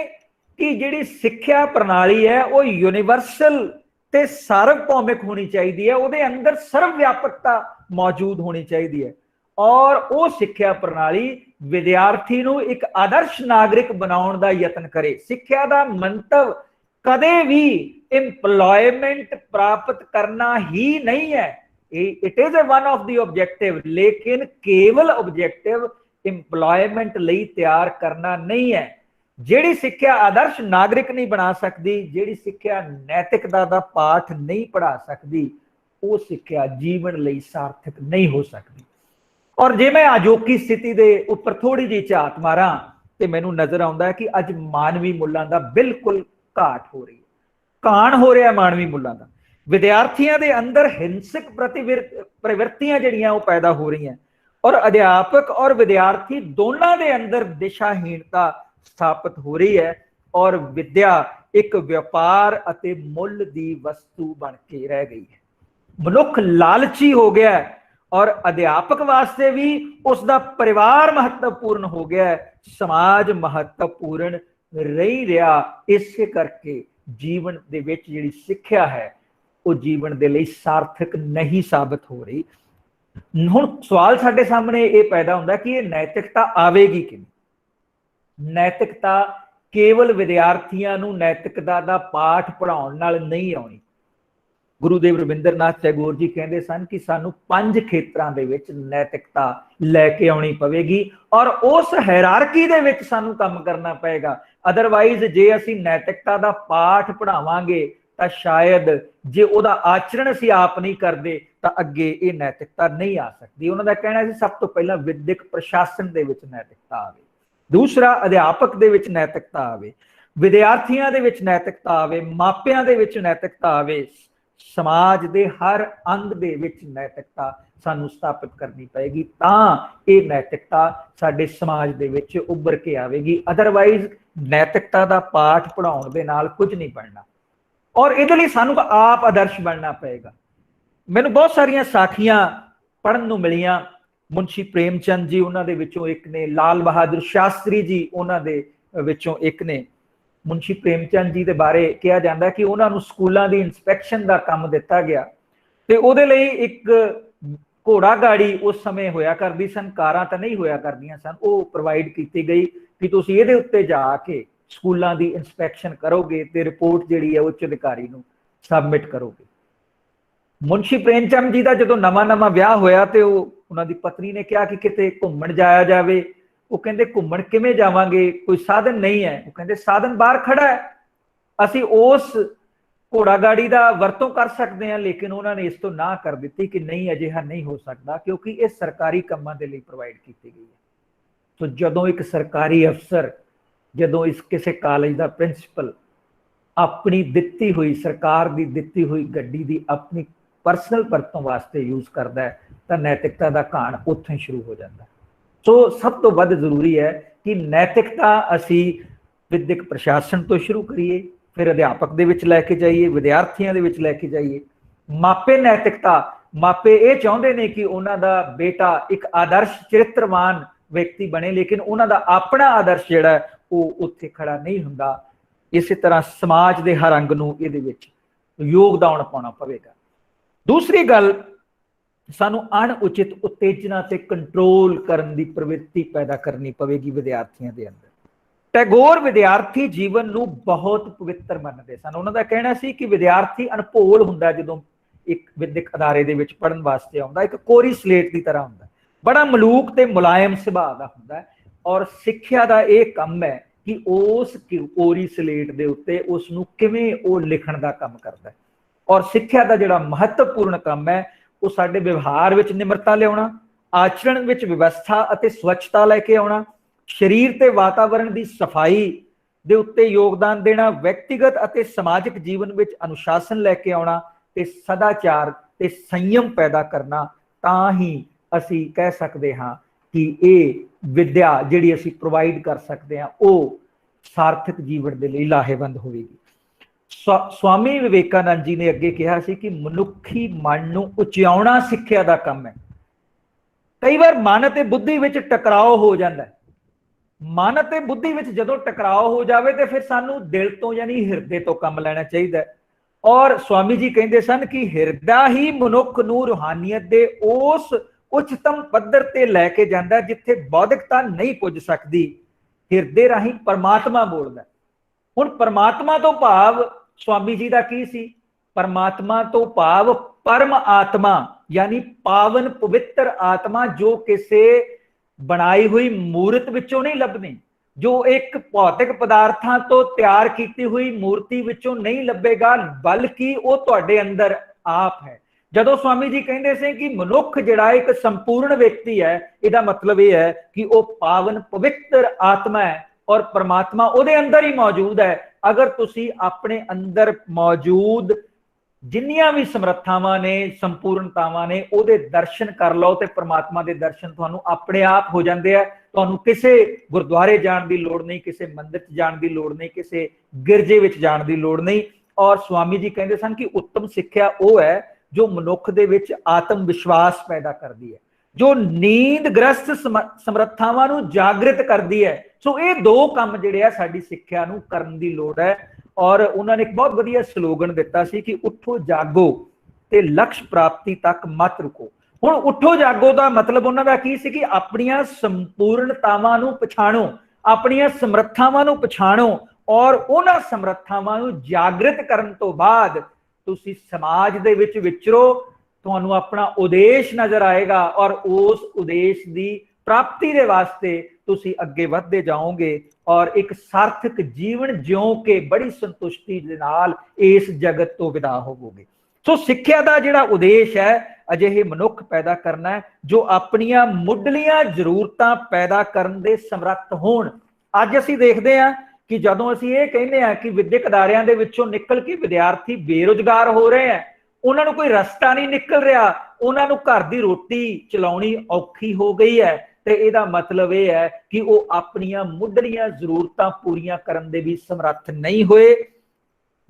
कि जिहड़ी सिੱਖਿਆ प्रणाली है वो यूनिवर्सल ते सार्वभौमिक होनी चाहिए है, ਉਹਦੇ अंदर सर्व व्यापकता मौजूद होनी चाहिए है। और वो सिੱਖਿਆ प्रणाली विद्यार्थी नूं एक आदर्श नागरिक बनाउण दा यतन करे। सिੱਖਿਆ दा मंतव कदे भी एम्प्लॉयमेंट प्राप्त करना ही नहीं है, it is one of the objective, लेकिन केवल ऑब्जेक्टिव एम्प्लॉयमेंट लई तैयार करना नहीं है। ਜਿਹੜੀ ਸਿੱਖਿਆ ਆਦਰਸ਼ ਨਾਗਰਿਕ ਨਹੀਂ ਬਣਾ ਸਕਦੀ, ਜਿਹੜੀ ਸਿੱਖਿਆ ਨੈਤਿਕਤਾ ਦਾ ਪਾਠ ਨਹੀਂ ਪੜ੍ਹਾ ਸਕਦੀ, ਉਹ ਸਿੱਖਿਆ ਜੀਵਨ ਲਈ ਸਾਰਥਕ ਨਹੀਂ ਹੋ ਸਕਦੀ। ਔਰ ਜੇ ਮੈਂ ਅਜੋਕੀ ਸਥਿਤੀ ਦੇ ਉੱਪਰ ਥੋੜੀ ਜਿਹੀ ਝਾਤ ਮਾਰਾਂ ਤੇ ਮੈਨੂੰ ਨਜ਼ਰ ਆਉਂਦਾ ਹੈ ਕਿ ਅੱਜ ਮਾਨਵੀ ਮੁੱਲਾਂ ਦਾ ਬਿਲਕੁਲ ਘਾਟ ਹੋ ਰਹੀ ਹੈ, ਕਾਣ ਹੋ ਰਿਹਾ ਮਾਨਵੀ ਮੁੱਲਾਂ ਦਾ। ਵਿਦਿਆਰਥੀਆਂ ਦੇ ਅੰਦਰ ਹਿੰਸਕ ਪ੍ਰਵਿਰਤੀਆਂ ਜਿਹੜੀਆਂ ਉਹ ਪੈਦਾ ਹੋ ਰਹੀਆਂ, ਔਰ ਅਧਿਆਪਕ ਔਰ ਵਿਦਿਆਰਥੀ ਦੋਨਾਂ ਦੇ ਅੰਦਰ ਦਿਸ਼ਾਹੀਣਤਾ स्थापित हो रही है। और विद्या एक व्यापार अते मुल दी वस्तु बन के रह गई है। मनुख लालची हो गया है और अध्यापक वास्ते भी उसका परिवार महत्वपूर्ण हो गया है, समाज महत्वपूर्ण रही रहा। इस करके जीवन दे विच जिहड़ी सिੱਖਿਆ है वो जीवन दे लई सार्थक नहीं साबित हो रही। हुण सवाल साडे सामने ये पैदा हुंदा कि ये नैतिकता आवेगी किवें। नैतिकता केवल विद्यार्थियों नूं नैतिकता का पाठ पढ़ाउण नाल नहीं आउणी। गुरुदेव रविंद्रनाथ टैगोर जी कहते सन कि सानू 5 खेत्रां दे विच नैतिकता लैके आउणी पवेगी और उस हायरार्की दे विच सानू काम करना पएगा। अदरवाइज जे असीं नैतिकता का पाठ पढ़ावांगे तां शायद जे उहदा आचरण असीं आप नहीं करदे तां अगे ये नैतिकता नहीं आ सकदी। उन्हां दा कहना सी सब तो पहला विद्यक प्रशासन दे विच नैतिकता आवे, दूसरा अध्यापक दे विच नैतिकता आवे, विद्यार्थियों दे विच नैतिकता आवे, मापियां दे विच नैतिकता आवे, समाज दे हर अंग दे विच नैतिकता सानू स्थापित करनी पएगी, तां ये नैतिकता साडे समाज दे विच उभर के आवेगी। अदरवाइज नैतिकता दा पाठ पढ़ाउण दे नाल कुछ नहीं बनना और इहदे लई सानू आप आदर्श बनना पएगा। मैनूं बहुत सारियां साखियां पढ़न नूं मिलियां। मुंशी प्रेमचंद जी उन्हां दे विचों एक ने, लाल बहादुर शास्त्री जी उन्हां दे विचों एक ने। मुंशी प्रेमचंद जी दे बारे कहा जाता कि उन्हां नूं स्कूलां दी इंस्पैक्शन दा काम दिता गया ते उहदे लई एक घोड़ा गाड़ी उस समय होया करदी सन, कारां तां नहीं होया करदियां सन, वो प्रोवाइड की गई कि तुसीं इहदे उत्ते जाके स्कूलां दी इंस्पैक्शन करोगे ते रिपोर्ट जिहड़ी है उच्च अधिकारी नूं सबमिट करोगे। मुंशी प्रेमचंद जी का जो नवा विआह होया ते उन्हां दी पत्नी ने कहा कि किते घूमण जाया जावे। वो कहंदे घूमण किवें जावांगे, कोई साधन नहीं है। वो कहंदे साधन बाहर खड़ा है, असीं उस घोड़ा गाड़ी का वरतों कर सकते हैं, लेकिन उन्होंने इस तो ना कर दी कि नहीं अजिहा नहीं हो सकता क्योंकि ये सरकारी कामां दे लई प्रोवाइड की गई है। तो जदों एक सरकारी अफसर, जदों इस किसी कॉलेज का प्रिंसीपल अपनी दिती हुई सरकार की दिती हुई गड्डी की अपनी परसनल वरतों वास्ते यूज करता है तो नैतिकता का घाण उत्थों ही शुरू हो जाता है। सो सब तो वध जरूरी है कि नैतिकता असी विद्यक प्रशासन तो शुरू करिए, फिर अध्यापक दे विच लैके जाइए, विद्यार्थियों दे विच लैके जाइए। मापे नैतिकता, मापे ये चाहते हैं कि उन्हां दा बेटा एक आदर्श चरित्रवान व्यक्ति बने, लेकिन उन्हां दा अपना आदर्श जिहड़ा वो उत्थे खड़ा नहीं हुंदा। इस तरह समाज के हर अंग नूं इहदे विच योगदान पाउणा पवेगा। दूसरी गल, सानू अणउचित उत्तेजना से कंट्रोल करने की प्रवृत्ति पैदा करनी पवेगी विद्यार्थियों के अंदर। टैगोर विद्यार्थी जीवन नू बहुत पवित्र मनते सन। उन्होंने कहना सी कि विद्यार्थी अनभोल हुंदा जदों एक विद्यक अदारे दे विच पढ़न वास्ते आउंदा, एक कोरी स्लेट की तरह हुंदा, बड़ा मलूक ते मुलायम सुभाਅ दा हुंदा और सिੱਖਿਆ दा ये काम है कि उस कोरी स्लेट दे उत्ते उसनू किवें ओ लिखण दा काम करदा है। और सिੱਖਿਆ दा जिहड़ा महत्वपूर्ण काम है वो साडे व्यवहार विच निमरता लियाउणा, आचरण विच व्यवस्था अते स्वच्छता लैके आउणा, शरीर ते वातावरण की सफाई ਦੇ ਉੱਤੇ ਯੋਗਦਾਨ ਦੇਣਾ, ਵਿਅਕਤੀਗਤ ਅਤੇ ਸਮਾਜਿਕ ਜੀਵਨ ਵਿੱਚ ਅਨੁਸ਼ਾਸਨ ਲੈ ਕੇ ਆਉਣਾ ਤੇ ਸਦਾਚਾਰ ਤੇ ਸੰਯਮ ਪੈਦਾ ਕਰਨਾ, ਤਾਂ ਹੀ ਅਸੀਂ ਕਹਿ ਸਕਦੇ ਹਾਂ ਕਿ ਇਹ ਵਿਦਿਆ ਜਿਹੜੀ ਅਸੀਂ ਪ੍ਰੋਵਾਈਡ ਕਰ ਸਕਦੇ ਹਾਂ ਉਹ ਸਾਰਥਕ ਜੀਵਨ ਦੇ ਲਈ ਲਾਹੇਵੰਦ ਹੋਵੇਗੀ। ਸਵਾਮੀ ਵਿਵੇਕਾਨੰਦ ਜੀ ਨੇ ਅੱਗੇ ਕਿਹਾ ਸੀ ਕਿ ਮਨੁੱਖੀ ਮਨ ਨੂੰ ਉਚਿਆਉਣਾ ਸਿੱਖਿਆ ਦਾ ਕੰਮ ਹੈ। ਕਈ ਵਾਰ ਮਨ ਅਤੇ ਬੁੱਧੀ ਵਿੱਚ ਟਕਰਾਓ ਹੋ ਜਾਂਦਾ ਹੈ। ਮਨ ਅਤੇ ਬੁੱਧੀ ਵਿੱਚ ਜਦੋਂ ਟਕਰਾਓ ਹੋ ਜਾਵੇ ਤੇ ਫਿਰ ਸਾਨੂੰ ਦਿਲ ਤੋਂ ਯਾਨੀ ਹਿਰਦੇ ਤੋਂ ਕੰਮ ਲੈਣਾ ਚਾਹੀਦਾ ਹੈ। ਔਰ ਸਵਾਮੀ ਜੀ ਕਹਿੰਦੇ ਸਨ ਕਿ ਹਿਰਦਾ ਹੀ ਮਨੁੱਖ ਨੂੰ ਰੂਹਾਨੀਅਤ ਦੇ ਉਸ ਉੱਚਤਮ ਪੱਧਰ ਤੇ ਲੈ ਕੇ ਜਾਂਦਾ ਜਿੱਥੇ ਬੌਧਿਕਤਾ ਨਹੀਂ ਪੁੱਜ ਸਕਦੀ। ਹਿਰਦੇ ਰਾਹੀਂ ਪਰਮਾਤਮਾ ਬੋਲਦਾ। ਹੁਣ ਪਰਮਾਤਮਾ ਤੋਂ ਭਾਵ ਸਵਾਮੀ ਜੀ ਦਾ ਕੀ ਸੀ? ਪਰਮਾਤਮਾ ਤੋਂ ਭਾਵ ਪਰਮ ਆਤਮਾ, ਯਾਨੀ ਪਾਵਨ ਪਵਿੱਤਰ ਆਤਮਾ, ਜੋ ਕਿਸੇ ਬਣਾਈ ਹੋਈ ਮੂਰਤ ਵਿੱਚੋਂ ਨਹੀਂ ਲੱਭਣੀ, ਜੋ ਇੱਕ ਭੌਤਿਕ ਪਦਾਰਥਾਂ ਤੋਂ ਤਿਆਰ ਕੀਤੀ ਹੋਈ ਮੂਰਤੀ ਵਿੱਚੋਂ ਨਹੀਂ ਲੱਭੇਗਾ, ਬਲਕਿ ਉਹ ਤੁਹਾਡੇ ਅੰਦਰ ਆਪ ਹੈ। ਜਦੋਂ ਸਵਾਮੀ ਜੀ ਕਹਿੰਦੇ ਸੀ ਕਿ ਮਨੁੱਖ ਜਿਹੜਾ ਇੱਕ ਸੰਪੂਰਨ ਵਿਅਕਤੀ ਹੈ, ਇਹਦਾ ਮਤਲਬ ਇਹ ਹੈ ਕਿ ਉਹ ਪਾਵਨ ਪਵਿੱਤਰ ਆਤਮਾ ਹੈ ਔਰ ਪਰਮਾਤਮਾ ਉਹਦੇ ਅੰਦਰ ਹੀ ਮੌਜੂਦ ਹੈ। ਅਗਰ ਤੁਸੀਂ ਆਪਣੇ ਅੰਦਰ ਮੌਜੂਦ ਜਿੰਨੀਆਂ ਵੀ ਸਮਰੱਥਾਵਾਂ ਨੇ, ਸੰਪੂਰਨਤਾਵਾਂ ਨੇ, ਉਹਦੇ ਦਰਸ਼ਨ ਕਰ ਲਓ ਤੇ ਪਰਮਾਤਮਾ ਦੇ ਦਰਸ਼ਨ ਤੁਹਾਨੂੰ ਆਪਣੇ ਆਪ ਹੋ ਜਾਂਦੇ ਆ। ਤੁਹਾਨੂੰ ਕਿਸੇ ਗੁਰਦੁਆਰੇ ਜਾਣ ਦੀ ਲੋੜ ਨਹੀਂ, ਕਿਸੇ ਮੰਦਿਰ 'ਚ ਜਾਣ ਦੀ ਲੋੜ ਨਹੀਂ, ਕਿਸੇ ਗਿਰਜੇ ਵਿੱਚ ਜਾਣ ਦੀ ਲੋੜ ਨਹੀਂ। ਔਰ ਸਵਾਮੀ ਜੀ ਕਹਿੰਦੇ ਸਨ ਕਿ ਉੱਤਮ ਸਿੱਖਿਆ ਉਹ ਹੈ ਜੋ ਮਨੁੱਖ ਦੇ ਵਿੱਚ ਆਤਮ ਵਿਸ਼ਵਾਸ ਪੈਦਾ ਕਰਦੀ ਹੈ, ਜੋ ਨੀਂਦ ਗ੍ਰਸਤ ਸਮਰੱਥਾਵਾਂ ਨੂੰ ਜਾਗਰਿਤ ਕਰਦੀ ਹੈ। ਸੋ ਇਹ ਦੋ ਕੰਮ ਜਿਹੜੇ ਆ ਸਾਡੀ ਸਿੱਖਿਆ ਨੂੰ ਕਰਨ ਦੀ ਲੋੜ ਹੈ। ਔਰ ਉਹਨਾਂ ਨੇ ਇੱਕ ਬਹੁਤ ਵਧੀਆ ਸਲੋਗਨ ਦਿੱਤਾ ਸੀ ਕਿ ਉੱਠੋ ਜਾਗੋ ਤੇ ਲਕਸ਼ ਪ੍ਰਾਪਤੀ ਤੱਕ ਮਤ ਰੁਕੋ। ਹੁਣ ਉੱਠੋ ਜਾਗੋ ਦਾ ਮਤਲਬ ਉਹਨਾਂ ਦਾ ਕੀ ਸੀ ਕਿ ਆਪਣੀਆਂ ਸੰਪੂਰਨਤਾਵਾਂ ਨੂੰ ਪਛਾਣੋ, ਆਪਣੀਆਂ ਸਮਰੱਥਾਵਾਂ ਨੂੰ ਪਛਾਣੋ ਔਰ ਉਹਨਾਂ ਸਮਰੱਥਾਵਾਂ ਨੂੰ ਜਾਗਰਿਤ ਕਰਨ ਤੋਂ ਬਾਅਦ ਤੁਸੀਂ ਸਮਾਜ ਦੇ ਵਿੱਚ ਵਿਚਰੋ, ਤੁਹਾਨੂੰ ਆਪਣਾ ਉਦੇਸ਼ ਨਜ਼ਰ ਆਏਗਾ ਔਰ ਉਸ ਉਦੇਸ਼ ਦੀ ਪ੍ਰਾਪਤੀ ਦੇ ਵਾਸਤੇ ਤੁਸੀਂ ਅੱਗੇ ਵਧਦੇ ਜਾਓਗੇ ਔਰ ਇੱਕ ਸਾਰਥਕ ਜੀਵਨ ਜਿਉ ਕੇ ਬੜੀ ਸੰਤੁਸ਼ਟੀ ਦੇ ਨਾਲ ਇਸ ਜਗਤ ਤੋਂ ਵਿਦਾ ਹੋਵੋਗੇ। ਸੋ ਸਿੱਖਿਆ ਦਾ ਜਿਹੜਾ ਉਦੇਸ਼ ਹੈ, ਅਜਿਹੇ ਮਨੁੱਖ ਪੈਦਾ ਕਰਨਾ ਹੈ ਜੋ ਆਪਣੀਆਂ ਮੁੱਢਲੀਆਂ ਜ਼ਰੂਰਤਾਂ ਪੈਦਾ ਕਰਨ ਦੇ ਸਮਰੱਥ ਹੋਣ। ਅੱਜ ਅਸੀਂ ਦੇਖਦੇ ਹਾਂ ਕਿ ਜਦੋਂ ਅਸੀਂ ਇਹ ਕਹਿੰਦੇ ਹਾਂ ਕਿ ਵਿਦਿਅਕ ਅਦਾਰਿਆਂ ਦੇ ਵਿੱਚੋਂ ਨਿਕਲ ਕੇ ਵਿਦਿਆਰਥੀ ਬੇਰੁਜ਼ਗਾਰ ਹੋ ਰਹੇ ਹੈ, ਉਹਨਾਂ ਨੂੰ ਕੋਈ ਰਸਤਾ ਨਹੀਂ ਨਿਕਲ ਰਿਹਾ, ਉਹਨਾਂ ਨੂੰ ਘਰ ਦੀ ਰੋਟੀ ਚਲਾਉਣੀ ਔਖੀ ਹੋ ਗਈ ਹੈ, ਤੇ ਇਹਦਾ ਮਤਲਬ ਇਹ ਹੈ ਕਿ ਉਹ ਆਪਣੀਆਂ ਮੁੱਢਲੀਆਂ ਜ਼ਰੂਰਤਾਂ ਪੂਰੀਆਂ ਕਰਨ ਦੇ ਵੀ ਸਮਰੱਥ ਨਹੀਂ ਹੋਏ।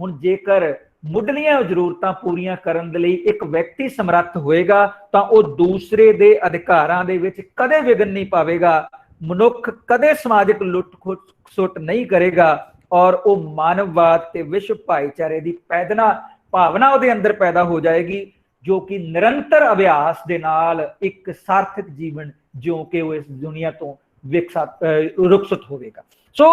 ਹੁਣ ਜੇਕਰ ਮੁੱਢਲੀਆਂ ਜ਼ਰੂਰਤਾਂ ਪੂਰੀਆਂ ਕਰਨ ਦੇ ਲਈ ਇੱਕ ਵਿਅਕਤੀ ਸਮਰੱਥ ਹੋਏਗਾ ਤਾਂ ਉਹ ਦੂਸਰੇ ਦੇ ਅਧਿਕਾਰਾਂ ਦੇ ਵਿੱਚ ਕਦੇ ਵਿਘਨ ਨਹੀਂ ਪਾਵੇਗਾ, ਮਨੁੱਖ ਕਦੇ ਸਮਾਜਿਕ ਲੁੱਟ ਖਸੁੱਟ ਨਹੀਂ ਕਰੇਗਾ ਔਰ ਉਹ ਮਾਨਵਵਾਦ ਤੇ ਵਿਸ਼ਵ ਭਾਈਚਾਰੇ ਦੀ ਭਾਵਨਾ ਉਹਦੇ ਅੰਦਰ ਪੈਦਾ ਹੋ ਜਾਏਗੀ, ਜੋ ਕਿ ਨਿਰੰਤਰ ਅਭਿਆਸ ਦੇ ਨਾਲ ਇੱਕ ਸਾਰਥਕ ਜੀਵਨ ਜਿਉ ਕੇ ਉਹ ਇਸ ਦੁਨੀਆ ਤੋਂ ਰੁਖਸਤ ਹੋਵੇਗਾ। ਸੋ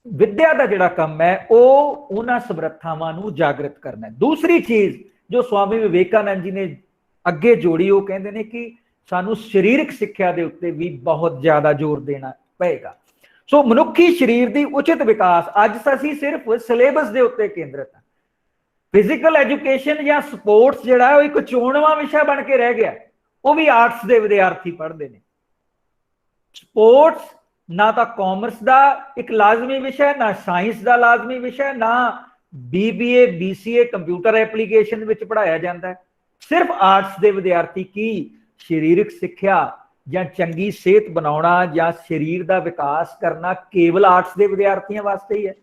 ਵਿਦਿਆ ਦਾ ਜਿਹੜਾ ਕੰਮ ਹੈ ਉਹ ਉਹਨਾਂ ਸਮਰੱਥਾਵਾਂ ਨੂੰ ਜਾਗਰਿਤ ਕਰਨਾ ਹੈ। ਦੂਸਰੀ ਚੀਜ਼ ਜੋ ਸਵਾਮੀ ਵਿਵੇਕਾਨੰਦ ਜੀ ਨੇ ਅੱਗੇ ਜੋੜੀ, ਉਹ ਕਹਿੰਦੇ ਨੇ ਕਿ ਸਾਨੂੰ ਸਰੀਰਕ ਸਿੱਖਿਆ ਦੇ ਉੱਤੇ ਵੀ ਬਹੁਤ ਜ਼ਿਆਦਾ ਜ਼ੋਰ ਦੇਣਾ ਪਏਗਾ। ਸੋ ਮਨੁੱਖੀ ਸਰੀਰ ਦੀ ਉਚਿਤ ਵਿਕਾਸ, ਅੱਜ ਅਸੀਂ ਸਿਰਫ ਸਿਲੇਬਸ ਦੇ ਉੱਤੇ ਕੇਂਦਰਿਤ ਹਾਂ। ਫਿਜ਼ੀਕਲ ਐਜੂਕੇਸ਼ਨ ਜਾਂ ਸਪੋਰਟਸ ਜਿਹੜਾ ਉਹ ਇੱਕ ਚੋਣਵਾਂ ਵਿਸ਼ਾ ਬਣ ਕੇ ਰਹਿ ਗਿਆ, ਉਹ ਵੀ ਆਰਟਸ ਦੇ ਵਿਦਿਆਰਥੀ ਪੜ੍ਹਦੇ ਨੇ। ਸਪੋਰਟਸ ਨਾ ਤਾਂ ਕਾਮਰਸ ਦਾ ਇੱਕ ਲਾਜ਼ਮੀ ਵਿਸ਼ਾ, ਨਾ ਸਾਇੰਸ ਦਾ ਲਾਜ਼ਮੀ ਵਿਸ਼ਾ, ਨਾ BBA BCA ਕੰਪਿਊਟਰ ਐਪਲੀਕੇਸ਼ਨ ਵਿੱਚ ਪੜ੍ਹਾਇਆ ਜਾਂਦਾ ਹੈ। ਸਿਰਫ ਆਰਟਸ ਦੇ ਵਿਦਿਆਰਥੀ ਕੀ ਸਰੀਰਕ ਸਿੱਖਿਆ ਜਾਂ ਚੰਗੀ ਸਿਹਤ ਬਣਾਉਣਾ ਜਾਂ ਸਰੀਰ ਦਾ ਵਿਕਾਸ ਕਰਨਾ ਕੇਵਲ ਆਰਟਸ ਦੇ ਵਿਦਿਆਰਥੀਆਂ ਵਾਸਤੇ ਹੀ ਹੈ?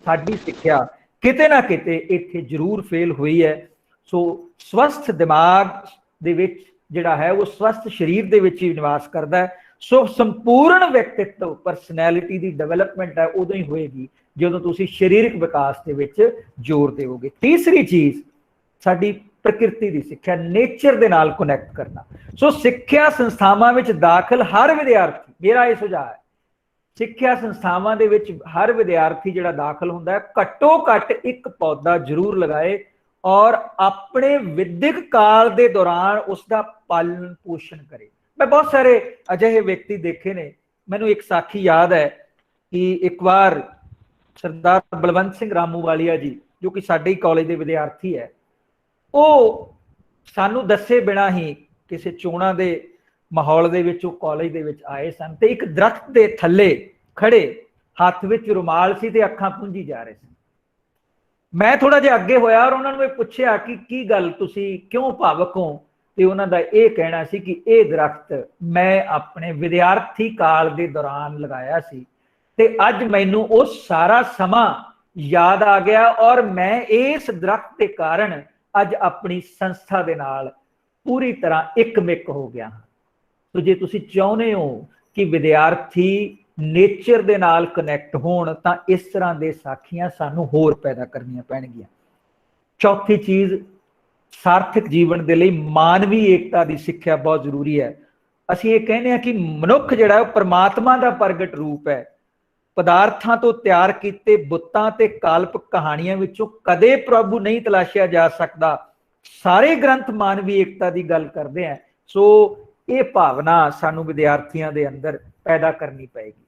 ਸਾਡੀ ਸਿੱਖਿਆ ਕਿਤੇ ਨਾ ਕਿਤੇ ਇੱਥੇ ਜ਼ਰੂਰ ਫੇਲ ਹੋਈ ਹੈ। ਸੋ ਸਵਸਥ ਦਿਮਾਗ ਦੇ ਵਿੱਚ ਜਿਹੜਾ ਹੈ ਉਹ ਸਵਸਥ ਸਰੀਰ ਦੇ ਵਿੱਚ ਹੀ ਨਿਵਾਸ ਕਰਦਾ ਹੈ। ਸੋ ਸੰਪੂਰਨ ਵਿਅਕਤਿਤਵ ਪਰਸਨੈਲਿਟੀ ਦੀ ਡਿਵੈਲਪਮੈਂਟ ਹੈ ਉਦੋਂ ਹੀ ਹੋਏਗੀ ਜਦੋਂ ਤੁਸੀਂ ਸਰੀਰਕ ਵਿਕਾਸ ਦੇ ਵਿੱਚ ਜ਼ੋਰ ਦੇਵੋਗੇ। ਤੀਸਰੀ ਚੀਜ਼ ਸਾਡੀ ਪ੍ਰਕਿਰਤੀ ਦੀ ਸਿੱਖਿਆ, ਨੇਚਰ ਦੇ ਨਾਲ ਕਨੈਕਟ ਕਰਨਾ। ਸੋ ਸਿੱਖਿਆ ਸੰਸਥਾਵਾਂ ਵਿੱਚ ਦਾਖਲ ਹਰ ਵਿਦਿਆਰਥੀ, ਮੇਰਾ ਇਹ ਸੁਝਾਅ ਹੈ, ਸਿੱਖਿਆ ਸੰਸਥਾਵਾਂ ਦੇ ਵਿੱਚ ਹਰ ਵਿਦਿਆਰਥੀ ਜਿਹੜਾ ਦਾਖਲ ਹੁੰਦਾ ਹੈ ਘੱਟੋ ਘੱਟ ਇੱਕ ਪੌਦਾ ਜ਼ਰੂਰ ਲਗਾਏ ਔਰ ਆਪਣੇ ਵਿਦਿਅਕ ਕਾਲ ਦੇ ਦੌਰਾਨ ਉਸ ਦਾ ਪਾਲਣ ਪੋਸ਼ਣ ਕਰੇ। ਮੈਂ ਬਹੁਤ ਸਾਰੇ ਅਜਿਹੇ ਵਿਅਕਤੀ ਦੇਖੇ ਨੇ। ਮੈਨੂੰ ਇੱਕ ਸਾਖੀ ਯਾਦ ਹੈ ਕਿ ਇੱਕ ਵਾਰ ਸਰਦਾਰ ਬਲਵੰਤ ਸਿੰਘ ਰਾਮੂਵਾਲੀਆ ਜੀ, ਜੋ ਕਿ ਸਾਡੇ ਹੀ ਕਾਲਜ ਦੇ ਵਿਦਿਆਰਥੀ ਹੈ, ਉਹ ਸਾਨੂੰ ਦੱਸੇ ਬਿਨਾਂ ਹੀ ਕਿਸੇ ਚੋਣਾਂ ਦੇ ਮਾਹੌਲ ਦੇ ਵਿੱਚ ਉਹ ਕਾਲਜ ਦੇ ਵਿੱਚ ਆਏ ਸਨ ਤੇ ਇੱਕ ਦਰਖਤ ਦੇ ਥੱਲੇ ਖੜੇ ਹੱਥ ਵਿੱਚ ਰੁਮਾਲ ਸੀ ਤੇ ਅੱਖਾਂ ਪੁੰਝੀ ਜਾ ਰਹੇ ਸੀ। ਮੈਂ ਥੋੜਾ ਜਿਹਾ ਅੱਗੇ ਹੋਇਆ ਔਰ ਉਹਨਾਂ ਨੂੰ ਇਹ ਪੁੱਛਿਆ ਕਿ ਕੀ ਗੱਲ, ਤੁਸੀਂ ਕਿਉਂ ਭਾਵਕ ਹੋ? ਤੇ ਉਹਨਾਂ ਦਾ ਇਹ ਕਹਿਣਾ ਸੀ ਕਿ ਇਹ ਦਰਖਤ ਮੈਂ ਆਪਣੇ ਵਿਦਿਆਰਥੀ ਕਾਲ ਦੇ ਦੌਰਾਨ ਲਗਾਇਆ ਸੀ ਤੇ ਅੱਜ ਮੈਨੂੰ ਉਹ ਸਾਰਾ ਸਮਾਂ ਯਾਦ ਆ ਗਿਆ ਔਰ ਮੈਂ ਇਸ ਦਰਖਤ ਦੇ ਕਾਰਨ ਅੱਜ ਆਪਣੀ ਸੰਸਥਾ ਦੇ ਨਾਲ ਪੂਰੀ ਤਰ੍ਹਾਂ ਇੱਕਮਿਕ ਹੋ ਗਿਆ ਹਾਂ। ਸੋ ਜੇ ਤੁਸੀਂ ਚਾਹੁੰਦੇ ਹੋ ਕਿ ਵਿਦਿਆਰਥੀ ਨੇਚਰ ਦੇ ਨਾਲ ਕਨੈਕਟ ਹੋਣ ਤਾਂ ਇਸ ਤਰ੍ਹਾਂ ਦੇ ਸਾਖੀਆਂ ਸਾਨੂੰ ਹੋਰ ਪੈਦਾ ਕਰਨੀਆਂ ਪੈਣਗੀਆਂ। ਚੌਥੀ ਚੀਜ਼, ਸਾਰਥਕ ਜੀਵਨ ਦੇ ਲਈ ਮਾਨਵੀ ਏਕਤਾ ਦੀ ਸਿੱਖਿਆ ਬਹੁਤ ਜ਼ਰੂਰੀ ਹੈ। ਅਸੀਂ ਇਹ ਕਹਿੰਦੇ ਹਾਂ ਕਿ ਮਨੁੱਖ ਜਿਹੜਾ ਉਹ ਪਰਮਾਤਮਾ ਦਾ ਪ੍ਰਗਟ ਰੂਪ ਹੈ। ਪਦਾਰਥਾਂ ਤੋਂ ਤਿਆਰ ਕੀਤੇ ਬੁੱਤਾਂ ਤੇ ਕਾਲਪਿਕ ਕਹਾਣੀਆਂ ਵਿੱਚੋਂ ਕਦੇ ਪ੍ਰਭੂ ਨਹੀਂ ਤਲਾਸ਼ਿਆ ਜਾ ਸਕਦਾ। ਸਾਰੇ ਗ੍ਰੰਥ ਮਾਨਵੀ ਏਕਤਾ ਦੀ ਗੱਲ ਕਰਦੇ ਆ। ਸੋ ਇਹ ਭਾਵਨਾ ਸਾਨੂੰ ਵਿਦਿਆਰਥੀਆਂ ਦੇ ਅੰਦਰ ਪੈਦਾ ਕਰਨੀ ਪਏਗੀ।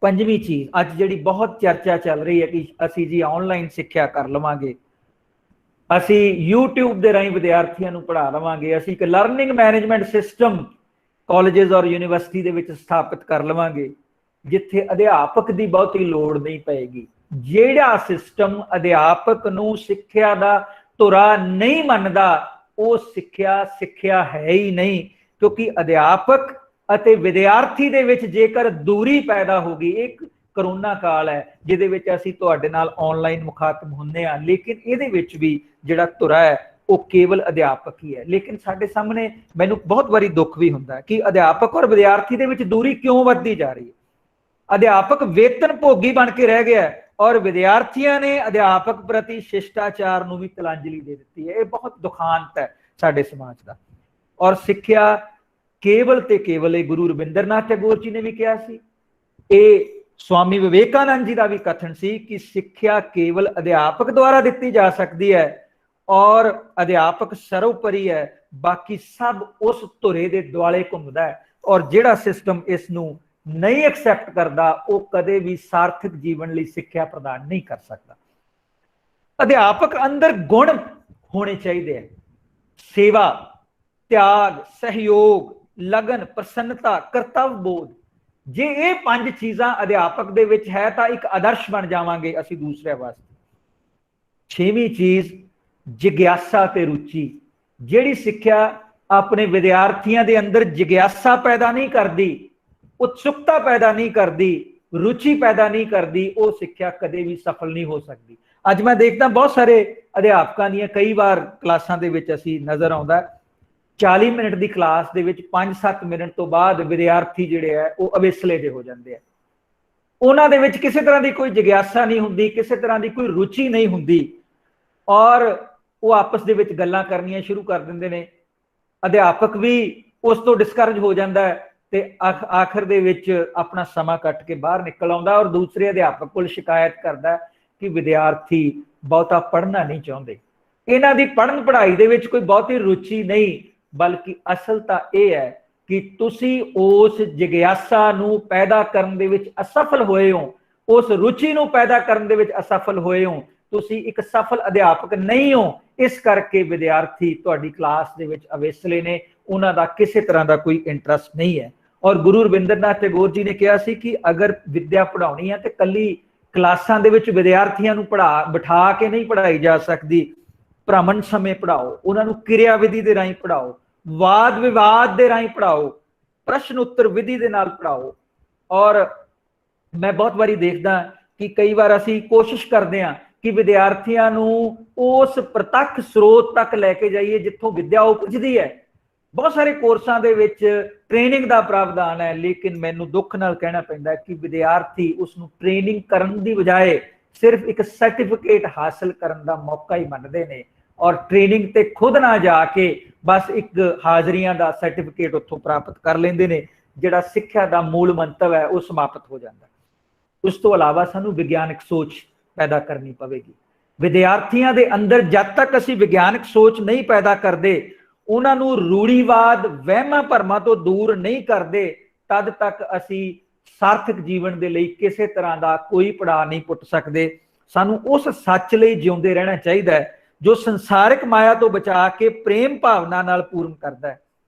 ਪੰਜਵੀਂ ਚੀਜ਼, ਅੱਜ ਜਿਹੜੀ ਬਹੁਤ ਚਰਚਾ ਚੱਲ ਰਹੀ ਹੈ ਕਿ ਅਸੀਂ ਜੀ ਆਨਲਾਈਨ ਸਿੱਖਿਆ ਕਰ ਲਵਾਂਗੇ, ਅਸੀਂ YouTube ਦੇ ਰਾਹੀਂ ਵਿਦਿਆਰਥੀਆਂ ਨੂੰ ਪੜ੍ਹਾ ਲਵਾਂਗੇ, ਅਸੀਂ ਇੱਕ ਲਰਨਿੰਗ ਮੈਨੇਜਮੈਂਟ ਸਿਸਟਮ ਕਾਲਜਸ ਔਰ ਯੂਨੀਵਰਸਿਟੀ ਦੇ ਵਿੱਚ ਸਥਾਪਿਤ ਕਰ ਲਵਾਂਗੇ ਜਿੱਥੇ ਅਧਿਆਪਕ ਦੀ ਬਹੁਤੀ ਲੋੜ ਨਹੀਂ ਪਏਗੀ। ਜਿਹੜਾ ਸਿਸਟਮ ਅਧਿਆਪਕ ਨੂੰ ਸਿੱਖਿਆ ਦਾ ਧੁਰਾ ਨਹੀਂ ਮੰਨਦਾ ਉਹ ਸਿੱਖਿਆ ਹੈ ਹੀ ਨਹੀਂ, ਕਿਉਂਕਿ ਅਧਿਆਪਕ ਅਤੇ ਵਿਦਿਆਰਥੀ ਦੇ ਵਿੱਚ ਜੇਕਰ ਦੂਰੀ ਪੈਦਾ ਹੋ ਗਈ, ਇੱਕ ਕਰੋਨਾ ਕਾਲ ਹੈ ਜਿਹਦੇ ਵਿੱਚ ਅਸੀਂ ਤੁਹਾਡੇ ਨਾਲ ਆਨਲਾਈਨ ਮੁਖਾਤਬ ਹੁੰਦੇ ਹਾਂ, ਲੇਕਿਨ ਇਹਦੇ ਵਿੱਚ ਵੀ ਜਿਹੜਾ ਧੁਰਾ ਹੈ ਉਹ ਕੇਵਲ ਅਧਿਆਪਕ ਹੀ ਹੈ। ਲੇਕਿਨ ਸਾਡੇ ਸਾਹਮਣੇ ਮੈਨੂੰ ਬਹੁਤ ਵਾਰੀ ਦੁੱਖ ਵੀ ਹੁੰਦਾ ਹੈ ਕਿ ਅਧਿਆਪਕ ਔਰ ਵਿਦਿਆਰਥੀ ਦੇ ਵਿੱਚ ਦੂਰੀ ਕਿਉਂ ਵੱਧਦੀ ਜਾ ਰਹੀ ਹੈ। ਅਧਿਆਪਕ ਵੇਤਨ ਭੋਗੀ ਬਣ ਕੇ ਰਹਿ ਗਿਆ ਔਰ ਵਿਦਿਆਰਥੀਆਂ ਨੇ ਅਧਿਆਪਕ ਪ੍ਰਤੀ ਸ਼ਿਸ਼ਟਾਚਾਰ ਨੂੰ ਵੀ ਤਲਾਂਜਲੀ ਦੇ ਦਿੱਤੀ ਹੈ। ਇਹ ਬਹੁਤ ਦੁਖਾਂਤ ਹੈ ਸਾਡੇ ਸਮਾਜ ਦਾ। ਔਰ ਸਿੱਖਿਆ ਕੇਵਲ ਤੇ ਕੇਵਲ, ਇਹ ਗੁਰੂ ਰਵਿੰਦਰਨਾਥ ਟੈਗੋਰ ਜੀ ਨੇ ਵੀ ਕਿਹਾ ਸੀ, ਇਹ ਸਵਾਮੀ ਵਿਵੇਕਾਨੰਦ ਜੀ ਦਾ ਵੀ ਕਥਨ ਸੀ ਕਿ ਸਿੱਖਿਆ ਕੇਵਲ ਅਧਿਆਪਕ ਦੁਆਰਾ ਦਿੱਤੀ ਜਾ ਸਕਦੀ ਹੈ ਔਰ ਅਧਿਆਪਕ ਸਰਵੋਪਰੀ ਹੈ, ਬਾਕੀ ਸਭ ਉਸ ਧੁਰੇ ਦੇ ਦੁਆਲੇ ਘੁੰਮਦਾ ਹੈ। ਔਰ ਜਿਹੜਾ ਸਿਸਟਮ ਇਸ ਨੂੰ ਨਹੀਂ ਐਕਸੈਪਟ ਕਰਦਾ ਉਹ ਕਦੇ ਵੀ ਸਾਰਥਕ ਜੀਵਨ ਲਈ ਸਿੱਖਿਆ ਪ੍ਰਦਾਨ ਨਹੀਂ ਕਰ ਸਕਦਾ। ਅਧਿਆਪਕ ਅੰਦਰ ਗੁਣ ਹੋਣੇ ਚਾਹੀਦੇ ਹੈ, ਸੇਵਾ, ਤਿਆਗ, ਸਹਿਯੋਗ, ਲਗਨ, ਪ੍ਰਸੰਨਤਾ, ਕਰਤੱਵ ਬੋਧ। ਜੇ ਇਹ ਪੰਜ ਚੀਜ਼ਾਂ ਅਧਿਆਪਕ ਦੇ ਵਿੱਚ ਹੈ ਤਾਂ ਇੱਕ ਆਦਰਸ਼ ਬਣ ਜਾਵਾਂਗੇ ਅਸੀਂ ਦੂਸਰਿਆਂ ਵਾਸਤੇ। ਛੇਵੀਂ ਚੀਜ਼, ਜਿਗਿਆਸਾ ਤੇ ਰੁਚੀ। ਜਿਹੜੀ ਸਿੱਖਿਆ ਆਪਣੇ ਵਿਦਿਆਰਥੀਆਂ ਦੇ ਅੰਦਰ ਜਿਗਿਆਸਾ ਪੈਦਾ ਨਹੀਂ ਕਰਦੀ, ਉਤਸੁਕਤਾ ਪੈਦਾ ਨਹੀਂ ਕਰਦੀ, ਰੁਚੀ ਪੈਦਾ ਨਹੀਂ ਕਰਦੀ, ਉਹ ਸਿੱਖਿਆ ਕਦੇ ਵੀ ਸਫਲ ਨਹੀਂ ਹੋ ਸਕਦੀ। ਅੱਜ ਮੈਂ ਦੇਖਦਾ ਬਹੁਤ ਸਾਰੇ ਅਧਿਆਪਕਾਂ ਦੀਆਂ ਕਈ ਵਾਰ ਕਲਾਸਾਂ ਦੇ ਵਿੱਚ ਅਸੀਂ ਨਜ਼ਰ ਆਉਂਦਾ 40 ਮਿੰਟ ਦੀ ਕਲਾਸ ਦੇ ਵਿੱਚ 5-7 ਮਿੰਟ ਤੋਂ ਬਾਅਦ ਵਿਦਿਆਰਥੀ ਜਿਹੜੇ ਹੈ ਉਹ ਅਵੇਸਲੇ ਜਿਹੇ ਹੋ ਜਾਂਦੇ ਆ। ਉਹਨਾਂ ਦੇ ਵਿੱਚ ਕਿਸੇ ਤਰ੍ਹਾਂ ਦੀ ਕੋਈ ਜਿਗਿਆਸਾ ਨਹੀਂ ਹੁੰਦੀ, ਕਿਸੇ ਤਰ੍ਹਾਂ ਦੀ ਕੋਈ ਰੁਚੀ ਨਹੀਂ ਹੁੰਦੀ ਔਰ ਉਹ ਆਪਸ ਦੇ ਵਿੱਚ ਗੱਲਾਂ ਕਰਨੀਆਂ ਸ਼ੁਰੂ ਕਰ ਦਿੰਦੇ ਨੇ। ਅਧਿਆਪਕ ਵੀ ਉਸ ਤੋਂ ਡਿਸਕਰੇਜ ਹੋ ਜਾਂਦਾ ਹੈ ਤੇ ਆਖਰ ਦੇ ਵਿੱਚ ਆਪਣਾ ਸਮਾਂ ਕੱਟ ਕੇ ਬਾਹਰ ਨਿਕਲ ਆਉਂਦਾ ਔਰ ਦੂਸਰੇ ਅਧਿਆਪਕ ਕੋਲ ਸ਼ਿਕਾਇਤ ਕਰਦਾ ਕਿ ਵਿਦਿਆਰਥੀ ਬਹੁਤਾ ਪੜ੍ਹਨਾ ਨਹੀਂ ਚਾਹੁੰਦੇ, ਇਹਨਾਂ ਦੀ ਪੜ੍ਹਨ ਪੜ੍ਹਾਈ ਦੇ ਵਿੱਚ ਕੋਈ ਬਹੁਤੀ ਰੁਚੀ ਨਹੀਂ। ਬਲਕਿ ਅਸਲ ਤਾਂ ਇਹ ਹੈ ਕਿ ਤੁਸੀਂ ਉਸ ਜਿਗਿਆਸਾ ਨੂੰ ਪੈਦਾ ਕਰਨ ਦੇ ਵਿੱਚ ਅਸਫਲ ਹੋਏ ਹੋ, ਉਸ ਰੁਚੀ ਨੂੰ ਪੈਦਾ ਕਰਨ ਦੇ ਵਿੱਚ ਅਸਫਲ ਹੋਏ ਹੋ, ਤੁਸੀਂ ਇੱਕ ਸਫਲ ਅਧਿਆਪਕ ਨਹੀਂ ਹੋ। ਇਸ ਕਰਕੇ ਵਿਦਿਆਰਥੀ ਤੁਹਾਡੀ ਕਲਾਸ ਦੇ ਵਿੱਚ ਅਵੇਸਲੇ ਨੇ, ਉਹਨਾਂ ਦਾ ਕਿਸੇ ਤਰ੍ਹਾਂ ਦਾ ਕੋਈ ਇੰਟਰਸਟ ਨਹੀਂ ਹੈ। ਔਰ ਗੁਰੂ ਰਵਿੰਦਰਨਾਥ ਟੈਗੋਰ ਜੀ ਨੇ ਕਿਹਾ ਸੀ ਕਿ ਅਗਰ ਵਿਦਿਆ ਪੜ੍ਹਾਉਣੀ ਹੈ ਤੇ ਕੱਲੀ ਕਲਾਸਾਂ ਦੇ ਵਿੱਚ ਵਿਦਿਆਰਥੀਆਂ ਨੂੰ ਬਿਠਾ ਕੇ ਨਹੀਂ ਪੜ੍ਹਾਈ ਜਾ ਸਕਦੀ। ਭ੍ਰਮਣ ਸਮੇਂ ਪੜ੍ਹਾਓ, ਉਹਨਾਂ ਨੂੰ ਕਿਰਿਆ ਵਿਧੀ ਦੇ ਰਾਹੀਂ ਪੜ੍ਹਾਓ, ਵਾਦ ਵਿਵਾਦ ਦੇ ਰਾਹੀਂ ਪੜ੍ਹਾਓ, ਪ੍ਰਸ਼ਨ ਉੱਤਰ ਵਿਧੀ ਦੇ ਨਾਲ ਪੜ੍ਹਾਓ। ਔਰ ਮੈਂ ਬਹੁਤ ਵਾਰੀ ਦੇਖਦਾ ਕਿ ਕਈ ਵਾਰ ਅਸੀਂ ਕੋਸ਼ਿਸ਼ ਕਰਦੇ ਹਾਂ ਕਿ ਵਿਦਿਆਰਥੀਆਂ ਨੂੰ ਉਸ ਪ੍ਰਤੱਖ ਸਰੋਤ ਤੱਕ ਲੈ ਕੇ ਜਾਈਏ ਜਿੱਥੋਂ ਵਿਦਿਆ ਉਪਜਦੀ ਹੈ। ਬਹੁਤ ਸਾਰੇ ਕੋਰਸਾਂ ਦੇ ਵਿੱਚ ਟ੍ਰੇਨਿੰਗ ਦਾ ਪ੍ਰਾਵਧਾਨ ਹੈ, ਲੇਕਿਨ ਮੈਨੂੰ ਦੁੱਖ ਨਾਲ ਕਹਿਣਾ ਪੈਂਦਾ ਕਿ ਵਿਦਿਆਰਥੀ ਉਸ ਨੂੰ ਟ੍ਰੇਨਿੰਗ ਕਰਨ ਦੀ ਬਜਾਏ ਸਿਰਫ ਇੱਕ ਸਰਟੀਫਿਕੇਟ ਹਾਸਲ ਕਰਨ ਦਾ ਮੌਕਾ ਹੀ ਮੰਨਦੇ ਨੇ ਔਰ ਟ੍ਰੇਨਿੰਗ ਤੇ ਖੁਦ ਨਾ ਜਾ ਕੇ ਬਸ ਇੱਕ ਹਾਜ਼ਰੀਆਂ ਦਾ ਸਰਟੀਫਿਕੇਟ ਉੱਥੋਂ ਪ੍ਰਾਪਤ ਕਰ ਲੈਂਦੇ ਨੇ। ਜਿਹੜਾ ਸਿੱਖਿਆ ਦਾ ਮੂਲ ਮੰਤਵ ਹੈ ਉਹ ਸਮਾਪਤ ਹੋ ਜਾਂਦਾ। ਉਸ ਤੋਂ ਇਲਾਵਾ ਸਾਨੂੰ ਵਿਗਿਆਨਕ ਸੋਚ ਪੈਦਾ ਕਰਨੀ ਪਵੇਗੀ। ਵਿਦਿਆਰਥੀਆਂ ਦੇ ਅੰਦਰ ਜਦ ਤੱਕ ਅਸੀਂ ਵਿਗਿਆਨਕ ਸੋਚ ਨਹੀਂ ਪੈਦਾ ਕਰਦੇ, ਉਹਨਾਂ ਨੂੰ ਰੂੜੀਵਾਦ, ਵਹਿਮਾਂ ਭਰਮਾਂ ਤੋਂ ਦੂਰ ਨਹੀਂ ਕਰਦੇ, ਤਦ ਤੱਕ ਅਸੀਂ ਸਾਰਥਕ ਜੀਵਨ ਦੇ ਲਈ ਕਿਸੇ ਤਰ੍ਹਾਂ ਦਾ ਕੋਈ ਪੜਾਅ ਨਹੀਂ ਪੁੱਟ ਸਕਦੇ। ਸਾਨੂੰ ਉਸ ਸੱਚ ਲਈ ਜਿਉਂਦੇ ਰਹਿਣਾ ਚਾਹੀਦਾ ਹੈ ਜੋ ਸੰਸਾਰਿਕ ਮਾਇਆ ਤੋਂ ਬਚਾ ਕੇ ਪ੍ਰੇਮ ਭਾਵਨਾ ਨਾਲ ਪੂਰਨ ਕਰਦਾ ਹੈ।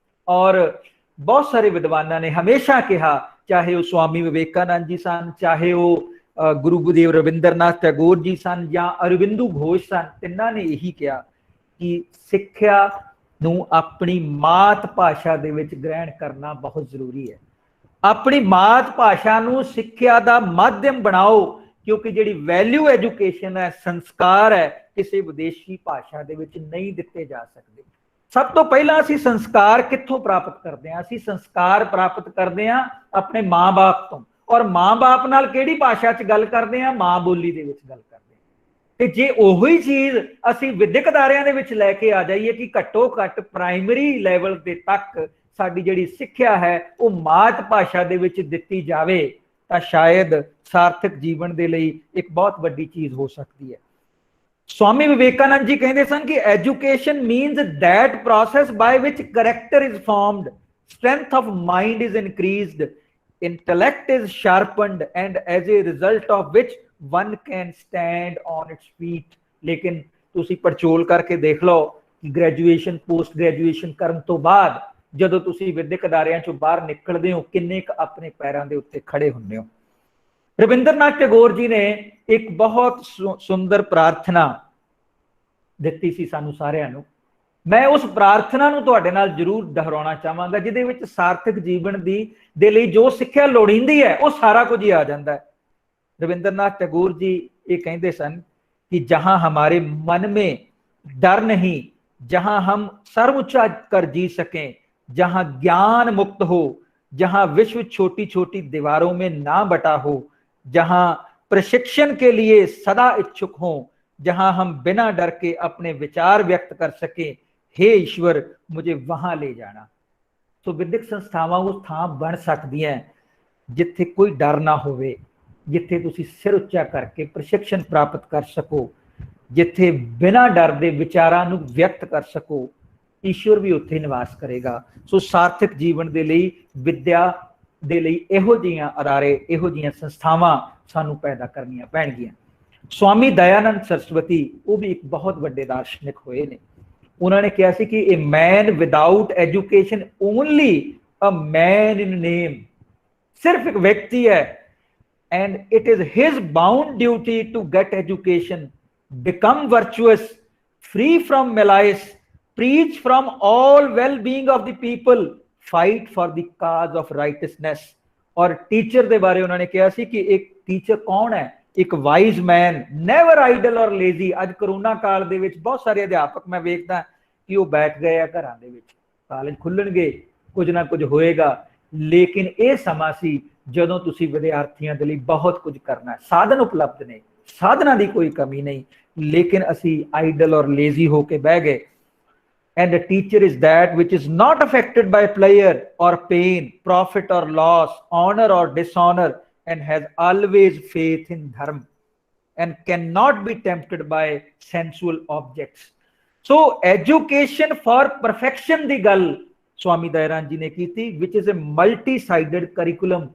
ਔਰ ਬਹੁਤ ਸਾਰੇ ਵਿਦਵਾਨਾਂ ਨੇ ਹਮੇਸ਼ਾ ਕਿਹਾ ਚਾਹੇ ਉਹ ਸਵਾਮੀ ਵਿਵੇਕਾਨੰਦ ਜੀ ਸਨ, ਚਾਹੇ ਉਹ ਗੁਰੂ ਗੁਰਦੇਵ ਰਵਿੰਦਰਨਾਥ ਟੈਗੋਰ ਜੀ ਸਨ ਜਾਂ ਅਰਵਿੰਦੂ ਘੋਸ਼ ਸਨ, ਤਿੰਨਾਂ ਨੇ ਇਹੀ ਕਿਹਾ ਕਿ ਸਿੱਖਿਆ ਨੂੰ ਆਪਣੀ ਮਾਤ ਭਾਸ਼ਾ ਦੇ ਵਿੱਚ ਗ੍ਰਹਿਣ ਕਰਨਾ ਬਹੁਤ ਜ਼ਰੂਰੀ ਹੈ। ਆਪਣੀ ਮਾਤ ਭਾਸ਼ਾ ਨੂੰ ਸਿੱਖਿਆ ਦਾ ਮਾਧਿਅਮ ਬਣਾਓ, ਕਿਉਂਕਿ ਜਿਹੜੀ ਵੈਲਿਊ ਐਜੂਕੇਸ਼ਨ ਹੈ, ਸੰਸਕਾਰ ਹੈ, ਕਿਸੇ ਵਿਦੇਸ਼ੀ ਭਾਸ਼ਾ ਦੇ ਵਿੱਚ ਨਹੀਂ ਦਿੱਤੇ ਜਾ ਸਕਦੇ। ਸਭ ਤੋਂ ਪਹਿਲਾਂ ਅਸੀਂ ਸੰਸਕਾਰ ਕਿੱਥੋਂ ਪ੍ਰਾਪਤ ਕਰਦੇ ਹਾਂ? ਅਸੀਂ ਸੰਸਕਾਰ ਪ੍ਰਾਪਤ ਕਰਦੇ ਹਾਂ ਆਪਣੇ ਮਾਂ-ਬਾਪ ਤੋਂ। ਔਰ ਮਾਂ-ਬਾਪ ਨਾਲ ਕਿਹੜੀ ਭਾਸ਼ਾ 'ਚ ਗੱਲ ਕਰਦੇ ਹਾਂ? ਮਾਂ ਬੋਲੀ ਦੇ ਵਿੱਚ ਗੱਲ ਕਰਦੇ ਹਾਂ। ਤੇ ਜੇ ਉਹੀ ਚੀਜ਼ ਅਸੀਂ ਵਿਦਿਅਕ ਅਦਾਰਿਆਂ ਦੇ ਵਿੱਚ ਲੈ ਕੇ ਆ ਜਾਈਏ ਕਿ ਘੱਟੋ ਘੱਟ ਪ੍ਰਾਇਮਰੀ ਲੈਵਲ ਦੇ ਤੱਕ ਸਾਡੀ ਜਿਹੜੀ ਸਿੱਖਿਆ ਹੈ ਉਹ ਮਾਤ ਭਾਸ਼ਾ ਦੇ ਵਿੱਚ ਦਿੱਤੀ ਜਾਵੇ, ਤਾਂ ਸ਼ਾਇਦ ਸਾਰਥਕ ਜੀਵਨ ਦੇ ਲਈ ਇੱਕ ਬਹੁਤ ਵੱਡੀ ਚੀਜ਼ ਹੋ ਸਕਦੀ ਹੈ। ਸਵਾਮੀ ਵਿਵੇਕਾਨੰਦ ਜੀ ਕਹਿੰਦੇ ਸਨ ਕਿ education means that process by which character is formed, strength of mind is increased, intellect is sharpened, and as a result of which one can stand on its feet। ਲੇਕਿਨ ਤੁਸੀਂ ਪੜਚੋਲ ਕਰਕੇ ਦੇਖ ਲਓ ਕਿ ਗ੍ਰੈਜੂਏਸ਼ਨ, ਪੋਸਟ ਗ੍ਰੈਜੂਏਸ਼ਨ ਕਰਨ ਤੋਂ ਬਾਅਦ ਜਦੋਂ ਤੁਸੀਂ ਵਿਦਿਅਕ ਅਦਾਰਿਆਂ ਚੋਂ ਬਾਹਰ ਨਿਕਲਦੇ ਹੋ, ਕਿੰਨੇ ਕੁ ਆਪਣੇ ਪੈਰਾਂ ਦੇ ਉੱਤੇ ਖੜੇ ਹੁੰਦੇ ਹੋ। ਰਵਿੰਦਰਨਾਥ ਟੈਗੋਰ ਜੀ ਨੇ ਇੱਕ ਬਹੁਤ ਸੁੰਦਰ ਪ੍ਰਾਰਥਨਾ ਦਿੱਤੀ ਸੀ ਸਾਨੂੰ ਸਾਰਿਆਂ ਨੂੰ। ਮੈਂ ਉਸ ਪ੍ਰਾਰਥਨਾ ਨੂੰ ਤੁਹਾਡੇ ਨਾਲ ਜ਼ਰੂਰ ਦੁਹਰਾਉਣਾ ਚਾਹਾਂਗਾ, ਜਿਹਦੇ ਵਿੱਚ ਸਾਰਥਕ ਜੀਵਨ ਦੇ ਲਈ ਜੋ ਸਿੱਖਿਆ ਲੋੜੀਂਦੀ ਹੈ ਉਹ ਸਾਰਾ ਕੁਝ ਹੀ ਆ ਜਾਂਦਾ ਹੈ। रविंद्रनाथ टैगोर जी ये कहते सन कि जहां हमारे मन में डर नहीं, जहां हम सर्व ऊंचा कर जी सकें, जहां ज्ञान मुक्त हो, जहां विश्व छोटी छोटी दीवारों में ना बटा हो, जहां प्रशिक्षण के लिए सदा इच्छुक हो, जहां हम बिना डर के अपने विचार व्यक्त कर सकें, हे ईश्वर मुझे वहां ले जाना। तो विद्यक संस्थावां उस थां बन सकदियां जिथे कोई डर ना होवे, जिथे तुसी सिर उच्चा करके प्रशिक्षण प्राप्त कर सको, जिथे बिना डर दे विचारां नूं व्यक्त कर सको, ईश्वर भी उत्थे निवास करेगा। सो सार्थक जीवन दे लई विद्या दे लई इहो जिहियां अदारे, इहो जिहियां संस्थावां सानूं पैदा करनियां पैणगीਆਂ। स्वामी दयानंद सरस्वती वो भी एक बहुत बड़े दार्शनिक होए ने। उन्होंने कहा सी कि a man without education only a man in name, सिर्फ एक व्यक्ति है and it is his bound duty to get education, become virtuous, free from malice, preach from all well-being of the people, fight for the cause of righteousness। और teacher दे बारे उन्होंने कहा सी कि एक टीचर कौन है? एक वाइज मैन, नेवर आइडल और लेजी। अज कोरोना काल दे विच बहुत सारे अध्यापक मैं वेखदा कि वो बैठ गए आ घरां दे विच, कालेज खुल्लणगे, कुछ ना कुछ होएगा, लेकिन ये समा सी ਜਦੋਂ ਤੁਸੀਂ ਵਿਦਿਆਰਥੀਆਂ ਦੇ ਲਈ ਬਹੁਤ ਕੁਝ ਕਰਨਾ ਹੈ। ਸਾਧਨ ਉਪਲਬਧ ਨੇ, ਸਾਧਨਾਂ ਦੀ ਕੋਈ ਕਮੀ ਨਹੀਂ, ਲੇਕਿਨ ਅਸੀਂ ਆਈਡਲ ਔਰ ਲੇਜ਼ੀ ਹੋ ਕੇ ਬਹਿ ਗਏ। And a teacher is that which is not affected by pleasure or pain, profit or loss, honour or dishonour, and has always faith in dharma and can not be tempted by sensual objects. So education for perfection ਦੀ ਗੱਲ स्वामी दयानंद जी ने की थी, which is a multi sided curriculum.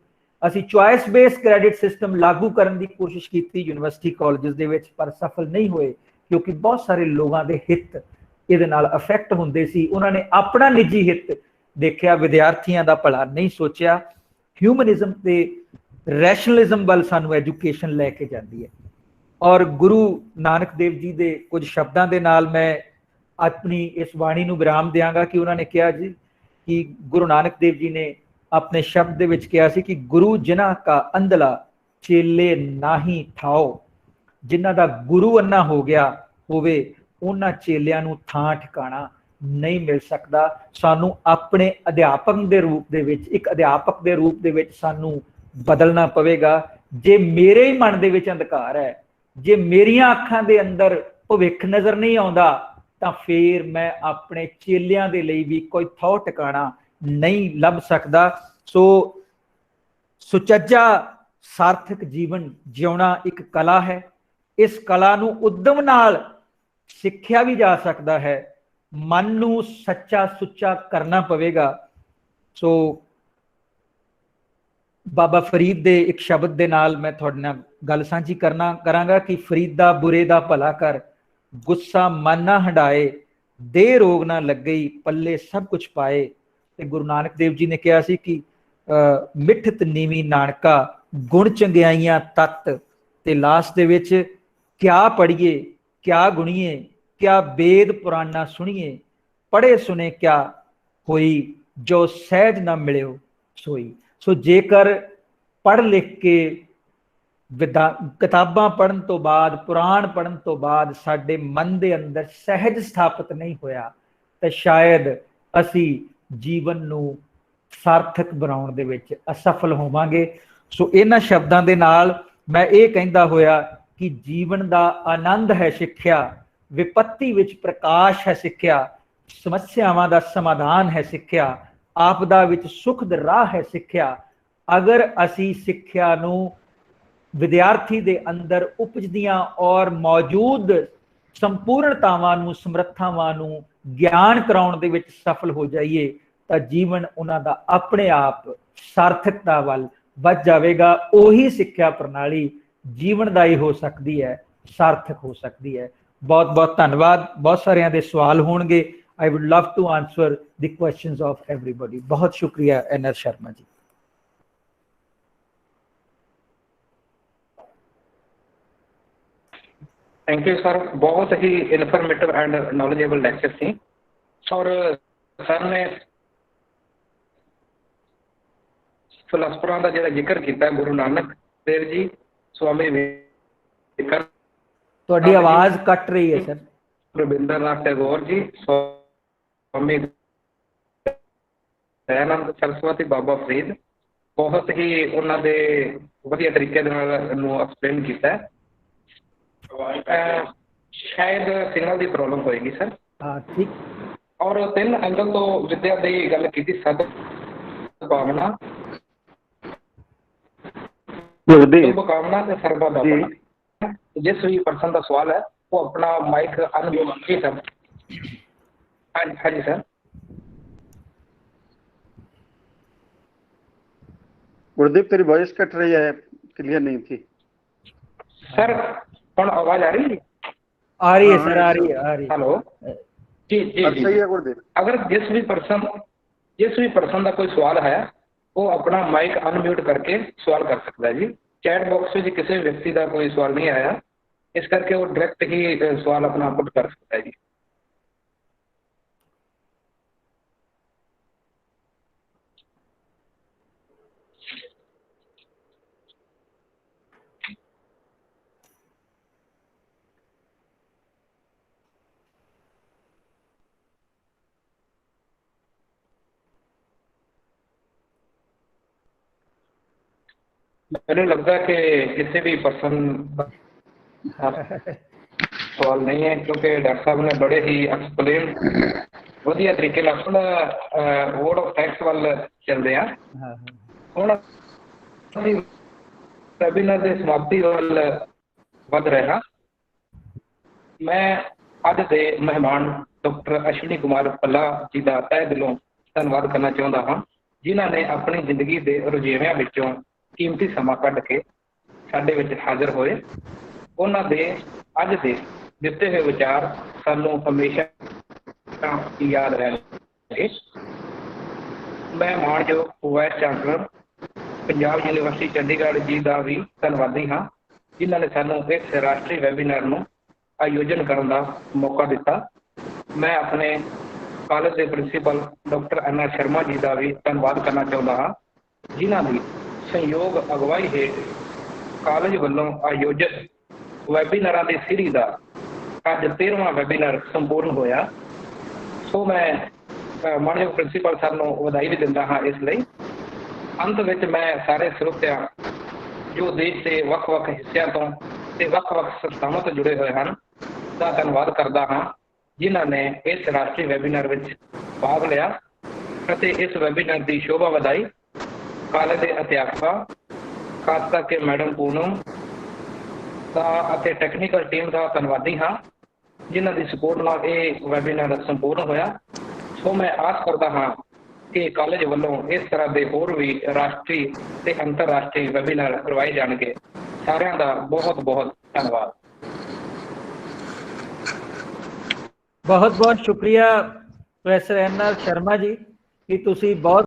ਅਸੀਂ choice based credit system ਲਾਗੂ ਕਰਨ ਦੀ ਕੋਸ਼ਿਸ਼ ਕੀਤੀ ਯੂਨੀਵਰਸਿਟੀ ਕਾਲਜਸ ਦੇ ਵਿੱਚ, ਪਰ ਸਫਲ ਨਹੀਂ ਹੋਏ ਕਿਉਂਕਿ ਬਹੁਤ ਸਾਰੇ ਲੋਕਾਂ ਦੇ ਹਿੱਤ ਇਹਦੇ ਨਾਲ ਅਫੈਕਟ ਹੁੰਦੇ ਸੀ। ਉਹਨਾਂ ਨੇ ਆਪਣਾ ਨਿੱਜੀ ਹਿੱਤ ਦੇਖਿਆ, ਵਿਦਿਆਰਥੀਆਂ ਦਾ ਭਲਾ ਨਹੀਂ ਸੋਚਿਆ। ਹਿਊਮਨਿਜ਼ਮ ਤੇ ਰੈਸ਼ਨਲਿਜ਼ਮ ਵੱਲ ਸਾਨੂੰ ਐਜੂਕੇਸ਼ਨ ਲੈ ਕੇ ਜਾਂਦੀ ਹੈ। ਔਰ ਗੁਰੂ ਨਾਨਕ ਦੇਵ ਜੀ ਦੇ ਕੁਝ ਸ਼ਬਦਾਂ ਦੇ ਨਾਲ ਮੈਂ ਆਪਣੀ ਇਸ ਬਾਣੀ ਨੂੰ ਵਿਰਾਮ ਦਿਆਂਗਾ ਕਿ ਉਹਨਾਂ ਨੇ ਕਿਹਾ ਜੀ ਕਿ ਗੁਰੂ ਨਾਨਕ ਦੇਵ ਜੀ ਨੇ ਆਪਣੇ ਸ਼ਬਦ ਦੇ ਵਿੱਚ ਕਿਹਾ ਸੀ ਕਿ ਗੁਰੂ ਜਿਨ੍ਹਾਂ ਕਾ ਅੰਧਲਾ ਚੇਲੇ ਨਾਹੀ ਠਾਓ। ਜਿਨ੍ਹਾਂ ਦਾ ਗੁਰੂ ਅੰਨਾ ਹੋ ਗਿਆ ਹੋਵੇ, ਉਹਨਾਂ ਚੇਲਿਆਂ ਨੂੰ ਥਾਂ ਠਿਕਾਣਾ ਨਹੀਂ ਮਿਲ ਸਕਦਾ। ਸਾਨੂੰ ਆਪਣੇ ਅਧਿਆਪਕ ਦੇ ਰੂਪ ਦੇ ਵਿੱਚ, ਇੱਕ ਅਧਿਆਪਕ ਦੇ ਰੂਪ ਦੇ ਵਿੱਚ ਸਾਨੂੰ ਬਦਲਣਾ ਪਵੇਗਾ। ਜੇ ਮੇਰੇ ਹੀ ਮਨ ਦੇ ਵਿੱਚ ਅੰਧਕਾਰ ਹੈ, ਜੇ ਮੇਰੀਆਂ ਅੱਖਾਂ ਦੇ ਅੰਦਰ ਭਵਿੱਖ ਨਜ਼ਰ ਨਹੀਂ ਆਉਂਦਾ, ਤਾਂ ਫਿਰ ਮੈਂ ਆਪਣੇ ਚੇਲਿਆਂ ਦੇ ਲਈ ਵੀ ਕੋਈ ਥਾਂ ਟਿਕਾਣਾ ਨਹੀਂ ਲੱਭ ਸਕਦਾ। ਸੋ ਸੁਚੱਜਾ ਸਾਰਥਕ ਜੀਵਨ ਜਿਉਣਾ ਇੱਕ ਕਲਾ ਹੈ। ਇਸ ਕਲਾ ਨੂੰ ਉਦਮ ਨਾਲ ਸਿੱਖਿਆ ਵੀ ਜਾ ਸਕਦਾ ਹੈ। ਮਨ ਨੂੰ ਸੱਚਾ ਸੁੱਚਾ ਕਰਨਾ ਪਵੇਗਾ। ਸੋ ਬਾਬਾ ਫਰੀਦ ਦੇ ਇੱਕ ਸ਼ਬਦ ਦੇ ਨਾਲ ਮੈਂ ਤੁਹਾਡੇ ਨਾਲ ਗੱਲ ਸਾਂਝੀ ਕਰਾਂਗਾ ਕਿ ਫਰੀਦਾ ਬੁਰੇ ਦਾ ਭਲਾ ਕਰ, ਗੁੱਸਾ ਮਨ ਨਾ ਹੰਡਾਏ, ਦੇ ਰੋਗ ਨਾ ਲੱਗਈ, ਪੱਲੇ ਸਭ ਕੁਝ ਪਾਏ। ਤੇ ਗੁਰੂ ਨਾਨਕ ਦੇਵ ਜੀ ਨੇ ਕਿਹਾ ਸੀ ਕਿ ਮਿੱਠਤ ਨੀਵੀਂ ਨਾਨਕਾ ਗੁਣ ਚੰਗਿਆਈਆਂ ਤਤ, ਤੇ ਲਾਸਟ ਦੇ ਵਿੱਚ ਕਿਆ ਪੜ੍ਹੀਏ ਕਿਆ ਗੁਣੀਏ, ਕਿਆ ਵੇਦ ਪੁਰਾਣਾ ਸੁਣੀਏ, ਪੜ੍ਹੇ ਸੁਣੇ ਕਿਆ ਹੋਈ, ਜੋ ਸਹਿਜ ਨਾ ਮਿਲਿਓ ਸੋਈ। ਸੋ ਜੇਕਰ ਪੜ੍ਹ ਲਿਖ ਕੇ ਕਿਤਾਬਾਂ ਪੜ੍ਹਨ ਤੋਂ ਬਾਅਦ, ਪੁਰਾਣ ਪੜ੍ਹਨ ਤੋਂ ਬਾਅਦ ਸਾਡੇ ਮਨ ਦੇ ਅੰਦਰ ਸਹਿਜ ਸਥਾਪਿਤ ਨਹੀਂ ਹੋਇਆ, ਤਾਂ ਸ਼ਾਇਦ ਅਸੀਂ ਜੀਵਨ ਨੂੰ ਸਾਰਥਕ ਬਣਾਉਣ ਦੇ ਵਿੱਚ ਅਸਫਲ ਹੋਵਾਂਗੇ। ਸੋ ਇਹਨਾਂ ਸ਼ਬਦਾਂ ਦੇ ਨਾਲ ਮੈਂ ਇਹ ਕਹਿੰਦਾ ਹੋਇਆ ਕਿ ਜੀਵਨ ਦਾ ਆਨੰਦ ਹੈ ਸਿੱਖਿਆ, ਵਿਪੱਤੀ ਵਿੱਚ ਪ੍ਰਕਾਸ਼ ਹੈ ਸਿੱਖਿਆ, ਸਮੱਸਿਆਵਾਂ ਦਾ ਸਮਾਧਾਨ ਹੈ ਸਿੱਖਿਆ, ਆਪਦਾ ਵਿੱਚ ਸੁਖ ਦਾ ਰਾਹ ਹੈ ਸਿੱਖਿਆ। ਅਗਰ ਅਸੀਂ ਸਿੱਖਿਆ ਨੂੰ ਵਿਦਿਆਰਥੀ ਦੇ ਅੰਦਰ ਉਪਜਦੀਆਂ ਔਰ ਮੌਜੂਦ ਸੰਪੂਰਨਤਾਵਾਂ ਨੂੰ, ਸਮਰੱਥਾਵਾਂ ਨੂੰ ਗਿਆਨ ਕਰਾਉਣ ਦੇ ਵਿੱਚ ਸਫਲ ਹੋ ਜਾਈਏ, ਤਾਂ ਜੀਵਨ ਉਹਨਾਂ ਦਾ ਆਪਣੇ ਆਪ ਸਾਰਥਕਤਾ ਵੱਲ ਵੱਧ ਜਾਵੇਗਾ। ਉਹੀ ਸਿੱਖਿਆ ਪ੍ਰਣਾਲੀ ਜੀਵਨ ਦਾ ਹੀ ਹੋ ਸਕਦੀ ਹੈ, ਸਾਰਥਕ ਹੋ ਸਕਦੀ ਹੈ। ਬਹੁਤ ਬਹੁਤ ਧੰਨਵਾਦ। ਬਹੁਤ ਸਾਰਿਆਂ ਦੇ ਸਵਾਲ ਹੋਣਗੇ। I would love to answer the questions of everybody. बहुत शुक्रिया NR Sharma ji. Thank you sir, बहुत ही इन्फॉर्मेटिव एंड नॉलेजेबल लेक्चर थी। और सर ने फिलोसफरां दा जिहड़ा जिक्र कीता, गुरु नानक देव जी, स्वामी विवेकानंद, ਤੁਹਾਡੀ आवाज कट रही है सर। रविंद्रनाथ टैगोर जी, स्वामी दयानंद सरस्वती, बाबा फरीद, बहुत ही उन्होंने दे वधिया तरीके दे नाल नूं एक्सप्लेन कीता है। शायद सिग्नल की प्रॉब्लम होएगी सर। हाँ ठीक। और 3 एंगल तो विद्या की गल की, सद्भावना, शुभकामना ते सर्वदा। जिस भी पर्सन का सवाल है वो अपना माइक अनम्यूट कीजिए सर। हाँ जी सर। गुरदीप तेरी वॉइस कट रही है, क्लियर नहीं थी सर। कौन आवाज आ रही है? आ रही है सर, आ रही है, आ रही है। हेलो जी जी जी। सही है गुरदीप। अगर जिस भी पर्सन का कोई सवाल है वो अपना माइक अनम्यूट करके सवाल कर सकता है जी। चैट बॉक्स में किसी व्यक्ति का कोई सवाल नहीं आया, इस करके वो डायरेक्ट ही सवाल अपना पुट कर सकता है जी। मैंने लगता है कि किसी भी पर्सन सवाल नहीं है, क्योंकि डॉक्टर साहब ने बड़े ही एक्सप्लेन वधिया तरीके नाल वर्ड ऑफ थैंक्स वाल चलते हैं। हुण असीं वेबिनार की समाप्ति वाल वध रहे हैं। मैं अज दे मेहमान डॉक्टर अश्विनी कुमार पल्ला जी का तहे दिलों धन्नवाद करना चाहता हाँ, जिन्हों ने अपनी जिंदगी के रुझेविਆਂ ਵਿੱਚੋਂ कीमती समा कढ़ के साडे विच हाजिर होए। उन्हां दे अज दे दिते हुए विचार सानूं हमेशा याद रहणगे। मैं माणयोग vice chancellor Punjab university Chandigarh ji का भी धन्नवादी हाँ, जिन्होंने सानूं इस राष्ट्रीय वैबीनार नूं आयोजन करने का मौका दिता। मैं अपने कॉलेज के प्रिंसीपल डॉक्टर NR शर्मा जी का भी धन्नवाद करना चाहता हाँ, जिन्हों की संयोग अगवाई हेठ कॉलेज वालों आयोजित वैबीनारां की सीरीज़ का अज 13वां वैबीनार संपूर्ण होया। सो मैं मानयोग प्रिंसीपल सर नूं वधाई भी दिंदा हाँ। इसलिए अंत विच मैं सारे श्रोतिਆਂ जो देश के ਵੱਖ-ਵੱਖ हिस्सों तो ते ਵੱਖ-ਵੱਖ संस्थावां तो जुड़े हुए हैं का धन्नवाद करता हाँ, जिन्हों ने इस राष्ट्रीय वैबीनार में भाग लिया और इस वैबीनार की शोभा वधाई। कॉलेज के अध्यापकों, खास करके मैडम पूनम का टैक्नीकल टीम का धन्नवादी हाँ, जिन्हों की सपोर्ट नाल ये वैबीनार संपूर्ण होया। सो मैं आस करता हाँ कि कॉलेज वालों इस तरह के होर भी राष्ट्रीय ते अंतरराष्ट्रीय वैबीनार करवाए जाएंगे। सारिਆਂ ਦਾ बहुत बहुत धन्यवाद। बहुत बहुत शुक्रिया प्रोफेसर NR शर्मा जी कि तुसी बहुत